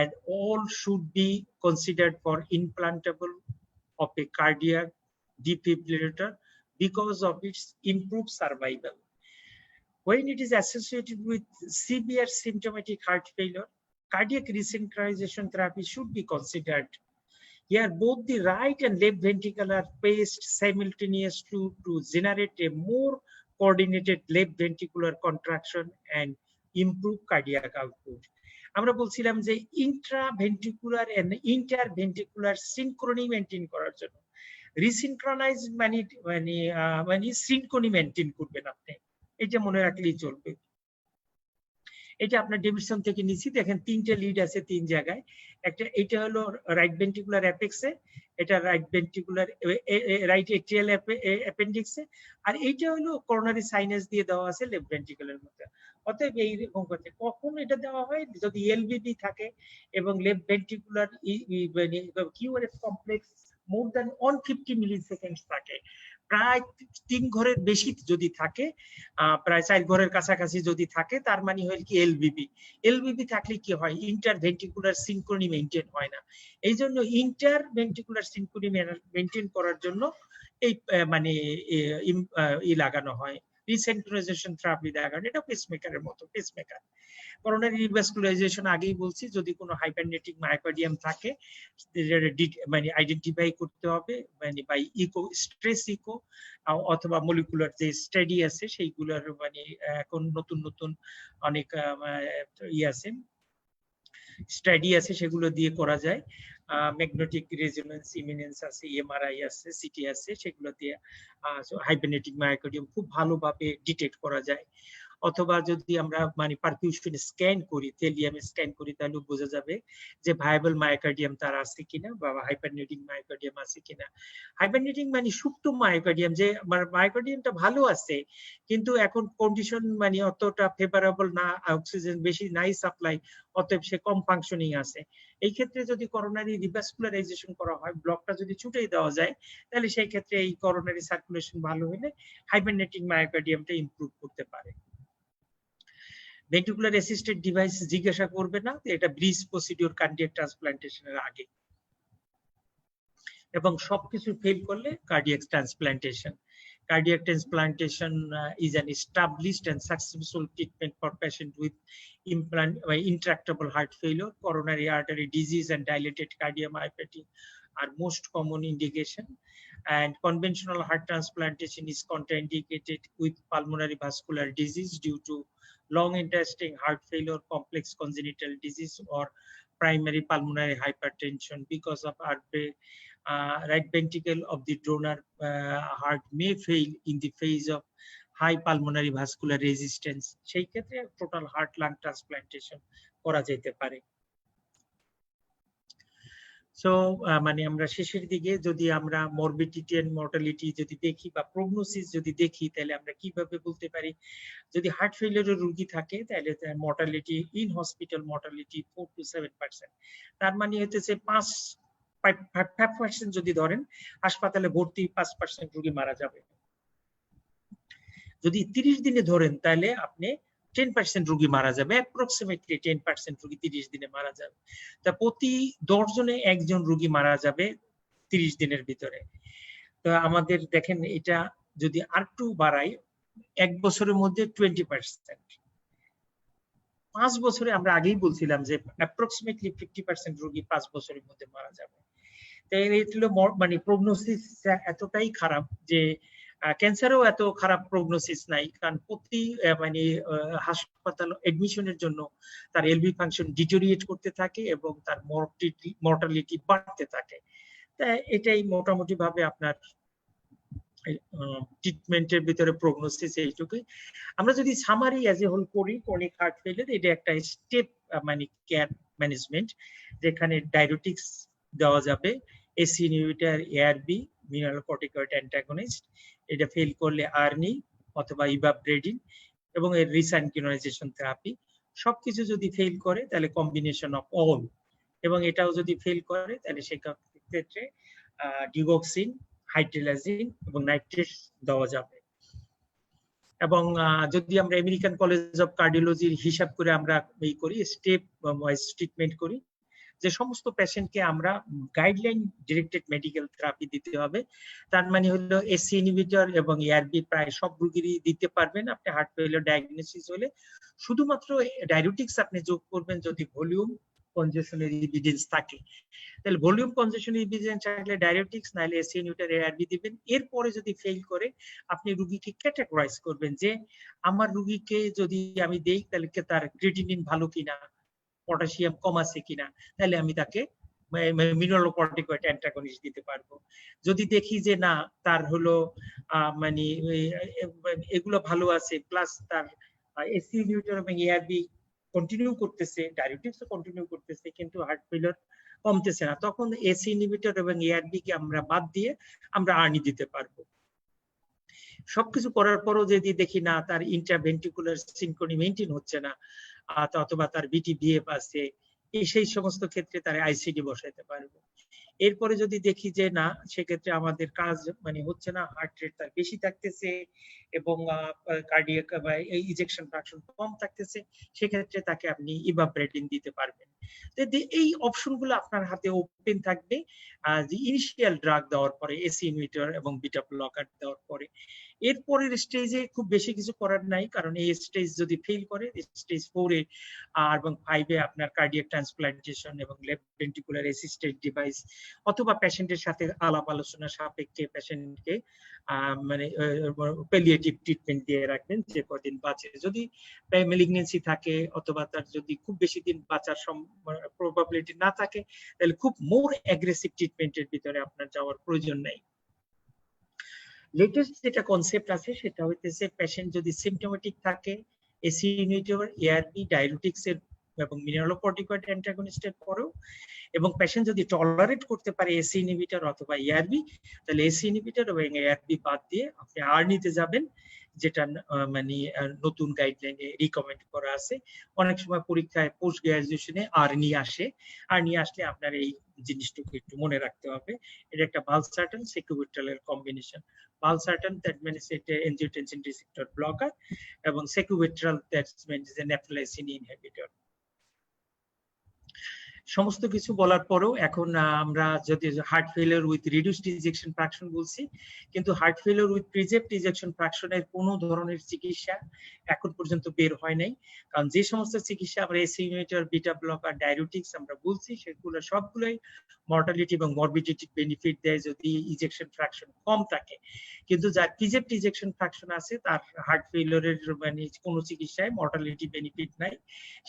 and all should be considered for implantable of a cardiac defibrillator because of its improved survival. When it is associated with severe symptomatic heart failure, cardiac resynchronization therapy should be considered. Here, both the right and left ventricle are paced simultaneously to generate a more coordinated left ventricular contraction and improve cardiac output. আমরা বলছিলাম যে intraventricular and interventricular সিনক্রনি maintain করার জন্য রিসিনক্রোনাইজ মানে মানে মানে সিনক্রনি maintain করবেন আপনি, এটা মনে রাখলেই চলবে। এটা আপনার ডেভিডসন থেকে নিচ্ছি, দেখেন তিনটে লিড আছে তিন জায়গায়, একটা এটা হলো রাইট ভেন্ট্রিকুলার অ্যাপেক্সে, এটা রাইট ভেন্ট্রিকুলার রাইট এট্রিয়াল অ্যাপেন্ডিক্সে, আর এইটা হলো করোনারি সাইনাস দিয়ে দেওয়া আছে লেফট ভেন্ট্রিকুলার মধ্যে। অতএব এইরকম করতে কখন এটা দেওয়া হয় যদি এলভিবি থাকে এবং left ventricular QRS complex more than 150 milliseconds থাকে, প্রায় 3 ঘরের বেশি যদি থাকে, প্রায় 4 ঘরের কাছাকাছি যদি থাকে, তার মানে হয় কি এলভিবি। এলভিবি থাকলে কি হয়, ইন্টারভেন্ট্রিকুলার সিনক্রনি মেইনটেইন হয় না। এই জন্য ইন্টারভেন্ট্রিকুলার সিনক্রনি মেইনটেইন করার জন্য এই মানে লাগানো হয়, রিসেন্ট্রাইজেশন থেরাপি লাগানো, এটা পেসমেকারের মতো পেসমেকার। করোনারি রিভাস্কুলারাইজেশন আগেই বলছি, যদি কোনো হাইপারনেটিক মায়োকার্ডিয়াম থাকে মানে আইডেন্টিফাই করতে হবে, মানে বাই ইকো, স্ট্রেস ইকো অথবা মলিকুলার যে স্টাডি আছে সেইগুলোর, মানে এখন নতুন নতুন অনেক আছে স্টাডি আছে, সেগুলো দিয়ে করা যায়। ম্যাগনেটিক রেজোনেন্স ইমিনেন্স আছে, এমআরআই আছে, সিটি আছে, সেগুলো দিয়ে হাইপারনেটিক মায়োকার্ডিয়াম খুব ভালোভাবে ডিটেক্ট করা যায়। অথবা যদি আমরা মানে পারফিউশন স্ক্যান করি, থেলিয়াম স্ক্যান করি, তাহলে বোঝা যাবে যে ভায়াবল মায়োকার্ডিয়াম তার আছে কিনা বা হাইপারনেটিক মায়োকার্ডিয়াম আছে কিনা। হাইপারনেটিক মানে সুপ্ত মায়োকার্ডিয়াম, যে মায়োকার্ডিয়ামটা ভালো আছে কিন্তু এখন কন্ডিশন মানে অতটা ফেভারেবল না, অক্সিজেন বেশি নাই সাপ্লাই, অতএব সে কম ফাংশনিং আছে। এই ক্ষেত্রে যদি করোনারি রিভাস্কুলারাইজেশন করা হয়, ব্লকটা যদি ছুটেই দেওয়া যায়, তাহলে সেই ক্ষেত্রে এই করোনারি সার্কুলেশন ভালো হলে হাইপারনেটিক মায়োকার্ডিয়ামটা ইমপ্রুভ করতে পারে। ভেন্ট্রিকুলার অ্যাসিস্টেড ডিভাইস জিজ্ঞাসা করবে না, এটা ব্রিজ প্রসিডিওর কার্ডিয়াক ট্রান্সপ্লান্টেশনের আগে, এবং সবকিছু ফেল করলে cardiac transplantation. Cardiac transplantation is an established and successful treatment for patients with intractable heart failure. Coronary artery disease and dilated cardiomyopathy are most common indication, and conventional heart transplantation is contraindicated with pulmonary vascular disease due to long-lasting heart failure, complex congenital disease, or primary pulmonary hypertension. Because of right ventricle of the donor heart may fail in the phase of high pulmonary vascular resistance, সেই ক্ষেত্রে total heart lung transplantation করা যেতে পারে। So মানে আমরা শেষের দিকে যদি আমরা মরবিডিটি এন্ড মর্টালিটি যদি দেখি বা প্রগনোসিস যদি দেখি, তাহলে আমরা কিভাবে বলতে পারি, যদি হার্ট ফেলিওরের রোগী থাকে তাহলে mortality in hospital mortality 4 to 7%, তার মানে হচ্ছে 5% যদি ধরেন, হাসপাতালে ভর্তি 5% রোগী মারা যাবে। যদি 30 দিনে ধরেন তাহলে আপনি 10% রোগী মারা যাবে, অ্যাপ্রক্সিমেটলি 10% রোগী 30 দিনে মারা যাবে। তা প্রতি 10 জনে একজন রোগী মারা যাবে 30 দিনের ভিতরে। তো আমাদের দেখেন এটা যদি আরেকটু বাড়াই, 1 বছরের মধ্যে 20%, 5 বছরে আমরা আগেই বলছিলাম যে অ্যাপ্রক্সিমেটলি 50% রোগী 5 বছরের মধ্যে মারা যাবে। তাই এটা মানে প্রগনোসিস এতটাই খারাপ যে ক্যান্সারও এত খারাপ প্রগনোসিস নাই, কারণ প্রতি মানে হাসপাতাল এডমিশনের জন্য তার এলভি ফাংশন ডিটোরিয়েট করতে থাকে এবং তার মর্টালিটি বাড়তে থাকে। তাই এটাই মোটামুটি ভাবে আপনার ট্রিটমেন্টের ভিতরে প্রগনোসিস এইটুকুই। আমরা যদি সামারি অ্যাজ এ হোল করি, ক্রনিক হার্ট ফেলিয়ার এটা একটা স্টেপ মানে কেয়ার ম্যানেজমেন্ট, যেখানে ডায়ুরেটিক্স দেওয়া যাবে, ACE inhibitor, ARB, mineralocorticoid antagonist, এটা ফেল করলে আর্নি অথবা ইভাবরেডিন, এবং এর রিসাইনকিনোনাইজেশন থেরাপি। সবকিছু যদি ফেল করে তাহলে কম্বিনেশন অফ অল এবং এটাও যদি ফেল করে তাহলে সেই ক্ষেত্রে ডিগক্সিন, হাইড্রোলাজিন এবং নাইট্রেট দেওয়া যাবে। এবং যদি আমরা আমেরিকান কলেজ অফ কার্ডিওলজির হিসাব করে আমরা এই করি, স্টেপ ওয়াইজ ট্রিটমেন্ট করি, যে সমস্ত পেশেন্টকে আমরা গাইডলাইন ডিরেক্টেড মেডিকেল থেরাপি দিতে হবে। তার মানে হলো এসি ইনহিবিটর এবং এআরবি প্রায় সব রোগীরই দিতে পারবেন আপনি হার্ট ফেলিওর ডায়াগনোসিস হলে। শুধুমাত্র ডায়াবেটিক্স আপনি যোগ করবেন যদি ভলিউম কনজেশনের এভিডেন্স থাকে। তাহলে ভলিউম কনজেশনের এভিডেন্স থাকলে ডায়াবেটিক্স, নাহলে এসি ইনহিবিটর এআরবি দিবেন। এরপরে যদি ফেল করে আপনি রোগীকে ক্যাটাগরাইজ করবেন যে আমার রোগীকে যদি আমি দেই তাহলে তার ক্রিয়েটিনিন ভালো কিনা, পটাশিয়াম কম আছে কিনা, তাহলে আমি তাকে মিনারেলোকর্টিকয়েড অ্যান্টাগনিস্ট দিতে পারবো। যদি দেখি যে না তার হলো মানে এগুলো ভালো আছে প্লাস তার এসি ইনহিবিটর এবং এআরবি কন্টিনিউ করতেছে, ডায়াবেটিক্সও কন্টিনিউ করতেছে, কিন্তু হার্ট ফেলিওর কমতেছে না, তখন এসি ইনহিবিটর এবং এআরবি কে আমরা বাদ দিয়ে আমরা আর্নি দিতে পারবো। সবকিছু করার পরও যদি দেখি না তার ইন্ট্রাভেন্ট্রিকুলার সিনক্রনি মেইনটেইন হচ্ছে না, অথবা তার বিটিবিএফ আছে, সেই সমস্ত ক্ষেত্রে তার আইসিডি বসাইতে পারবো। এরপরে যদি দেখি যে না সেক্ষেত্রে আমাদের কাজ মানে হচ্ছে না, হার্ট রেট তার বেশি থাকতেছে এবং কার্ডিয়াক বা ইজেকশন ফ্র্যাকশন কম থাকতেছে, সেক্ষেত্রে তাকে আপনি ইভাপোরেটিন দিতে পারবেন। এই অপশনগুলো আপনার হাতে ওপেন থাকবে যে ইনিশিয়াল ড্রাগ দেওয়ার পরে, এসি ইনহিবিটর এবং বিটা ব্লকার দেওয়ার পরে। এরপরের স্টেজে খুব বেশি কিছু করার নাই, কারণ এই স্টেজ যদি ফেল করে স্টেজ 4 এ এবং 5 এ আপনার কার্ডিয়াক ট্রান্সপ্লান্টেশন এবং লেফট ভেন্ট্রিকুলার অ্যাসিস্টেড ডিভাইস অথবা পেশেন্টের সাথে আলাপ আলোচনা সাপেক্ষে পেশেন্টকে মানে প্যালিয়েটিভ ট্রিটমেন্ট দিয়ে রাখবেন যে কদিন বাঁচে। যদি ম্যালিগনেন্সি থাকে অথবা তার যদি খুব বেশি দিন বাঁচার প্রবাবিলিটি না থাকে তাহলে খুব মোর অ্যাগ্রেসিভ ট্রিটমেন্টের ভিতরে আপনার যাওয়ার প্রয়োজন নেই। লেটেস্ট যেটা কনসেপ্ট আছে সেটা হইতেছে পেশেন্ট যদি সিমটোমেটিক থাকে এসি ইনহিবিটর, এআরবি, ডায়াবেটিক্স এর এবং মিনারেলোকর্টিকয়েড অ্যান্টাগনিস্টের পরেও, এবং পেশেন্ট যদি টলারেট করতে পারে এসি ইনহিবিটর অথবা এআরবি, তাহলে এসি ইনহিবিটর এবং এআরবি বাদ দিয়ে আপনি আর্নিতে যাবেন, যেটা মানে নতুন গাইডলাইনে রিকমেন্ড করা আছে। অনেক সময় পরীক্ষায় পোস্ট গ্রাজুয়েশনে আর্নি আসে, আর্নি আসলে আপনার এই জিনিসটুকু একটু মনে রাখতে হবে। এটা একটা ভালসার্টান সেকুবিট্রালের কম্বিনেশন। ভালসার্টান দ্যাট মিনস এটা এনজিওটেনসিন রিসেপ্টর ব্লকার এবং sacubitril that means neprilysin inhibitor. সমস্ত কিছু বলার পরেও এখন আমরা যদি heart failure with reduced ejection fraction বলছি, কিন্তু heart failure with preserved ejection ফ্র্যাকশনের কোনো ধরনের চিকিৎসা এখন পর্যন্ত বের হয় নাই। কারণ যে সমস্ত চিকিৎসা আমরা AC inhibitor, beta blocker, diabetics আমরা বলছি সেগুলো সবগুলোই মর্টালিটি এবং মরবিডিটি বেনিফিট দেয় যদি ইজেকশন ফ্র্যাকশন কম থাকে। কিন্তু যার প্রিজার্ভড ইজেকশন ফ্র্যাকশন আছে তার হার্ট ফেলিওরের মানে কোনো চিকিৎসায় মর্টালিটি বেনিফিট নাই।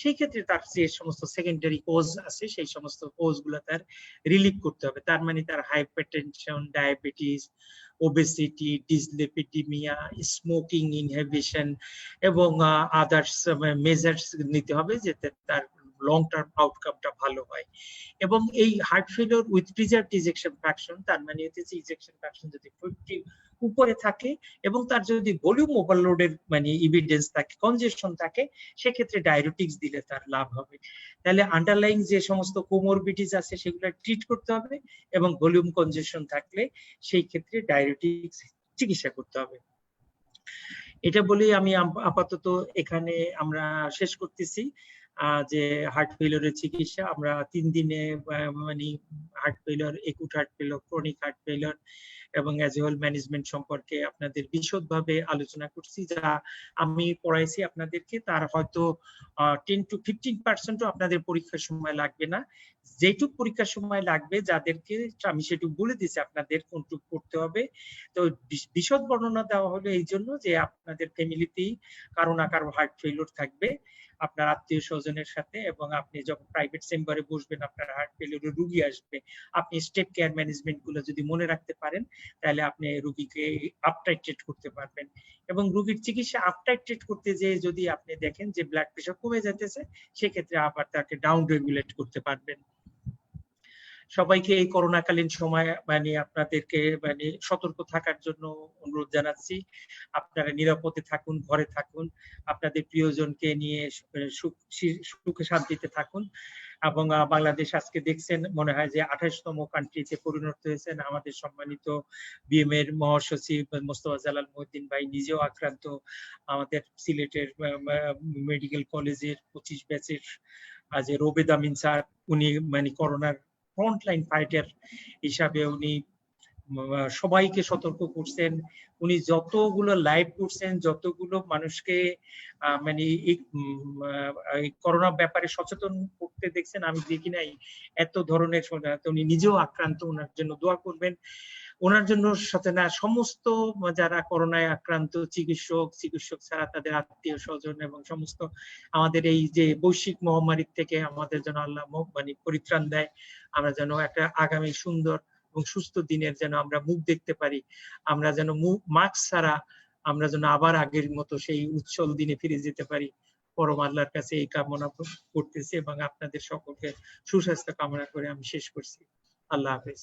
সেই ক্ষেত্রে তার যে সমস্ত সেকেন্ডারি কোজ আছে সেই সমস্ত কোজ গুলো তার রিলিভ করতে হবে। তার মানে তার hypertension, diabetes, obesity, dyslipidaemia, smoking inhibition এবং আদার্স মেজার্স নিতে হবে যাতে তার লং টার্ম আউটকামটা ভালো হয়। এবং এই heart failure with preserved ejection fraction তার মানে হচ্ছে ইজেকশন ফ্র্যাকশন যদি 50 উপরে থাকে এবং তার যদি ভলিউম ওভারলোডের মানে এভিডেন্স থাকে, কনজেশন থাকে, সেক্ষেত্রে ডায়াবেটিক্স দিলে তার লাভ হবে। তাহলে আন্ডারলাইং যে সমস্ত কোমরবিডিজ আছে সেগুলো ট্রিট করতে হবে এবং ভলিউম কনজেশন থাকলে সেই ক্ষেত্রে ডায়াবেটিক্স চিকিৎসা করতে হবে। এটা বলেই আমি আপাতত এখানে আমরা শেষ করতেছি যে হার্ট ফেলিওরের চিকিৎসা আমরা 3 দিনে মানে heart failure, acute heart failure, chronic heart failure এবং অ্যাজ ওয়েল ম্যানেজমেন্ট সম্পর্কে আপনাদের বিশদভাবে আলোচনা করছি। যা আমি পড়াইছি আপনাদেরকে তার হয়তো 10 to 15% আপনাদের পরীক্ষার সময় লাগবে না। যেটুক পরীক্ষার সময় লাগবে যাদেরকে আমি সেটুকু বলে দিচ্ছি আপনাদের কোনটুক করতে হবে। তো বিশদ বর্ণনা দেওয়া হলো এই জন্য যে আপনাদের ফ্যামিলিতেই কারো না কারো হার্ট ফেলিওর থাকবে আপনার আত্মীয় স্বজনের সাথে, এবং আপনি যখন প্রাইভেট চেম্বারে বসবেন আপনার হার্ট ফেলিওরের রোগী আসবে, আপনি স্টেপ কেয়ার ম্যানেজমেন্ট গুলো যদি মনে রাখতে পারেন তাহলে আপনি রোগীকে আপটাইট্রেট করতে পারবেন। এবং রোগীর চিকিৎসা আপটাইট্রেট করতে যে যদি আপনি দেখেন যে ব্লাড প্রেশার কমে যেতেছে সেক্ষেত্রে আবার তাকে ডাউন রেগুলেট করতে পারবেন। সবাইকে এই করোনাকালীন সময় মানে আপনাদেরকে মানে সতর্ক থাকার জন্য অনুরোধ জানাচ্ছি। আপনারা নিরাপদে থাকুন, ঘরে থাকুন, আপনাদের প্রিয়জনকে নিয়ে সুখে শান্তিতে থাকুন। এবং বাংলাদেশ আজকে দেখছেন মনে হয় যে 28তম কান্ট্রিতে পরিণত হয়েছেন। আমাদের সম্মানিত বিএম এর মহাসচিব মোস্তফা জালাল মহিউদ্দিন ভাই নিজেও আক্রান্ত। আমাদের সিলেটের মেডিকেল কলেজের 25 ব্যাচের যে রোবেদ আমিন স্যার, উনি মানে করোনার ফ্রন্টলাইন ফাইটার হিসাবে উনি সবাইকে সতর্ক করছেন। উনি যতগুলো লাইভ করছেন, যতগুলো মানুষকে মানে এই করোনা ব্যাপারে সচেতন করতে দেখছেন, আমি দেখি নাই এত ধরনের। উনি নিজেও আক্রান্ত, ওনার জন্য দোয়া করবেন। ওনার জন্য সাথে না সমস্ত যারা করোনায় আক্রান্ত চিকিৎসক ছাড়া তাদের আত্মীয় স্বজন এবং সমস্ত আমাদের এই যে বৈশ্বিক মহামারী থেকে আমাদের যেন আল্লাহ মানে পরিত্রাণ দেয়। আমরা যেন একটা আগামী সুন্দর এবং সুস্থ দিনের যেন আমরা মুখ দেখতে পারি। আমরা যেন মাস্ক ছাড়া আমরা যেন আবার আগের মতো সেই উজ্জ্বল দিনে ফিরে যেতে পারি। পরম আল্লাহর কাছে এই কামনা করতেছি এবং আপনাদের সকলকে সুস্বাস্থ্য কামনা করে আমি শেষ করছি। আল্লাহ হাফেজ।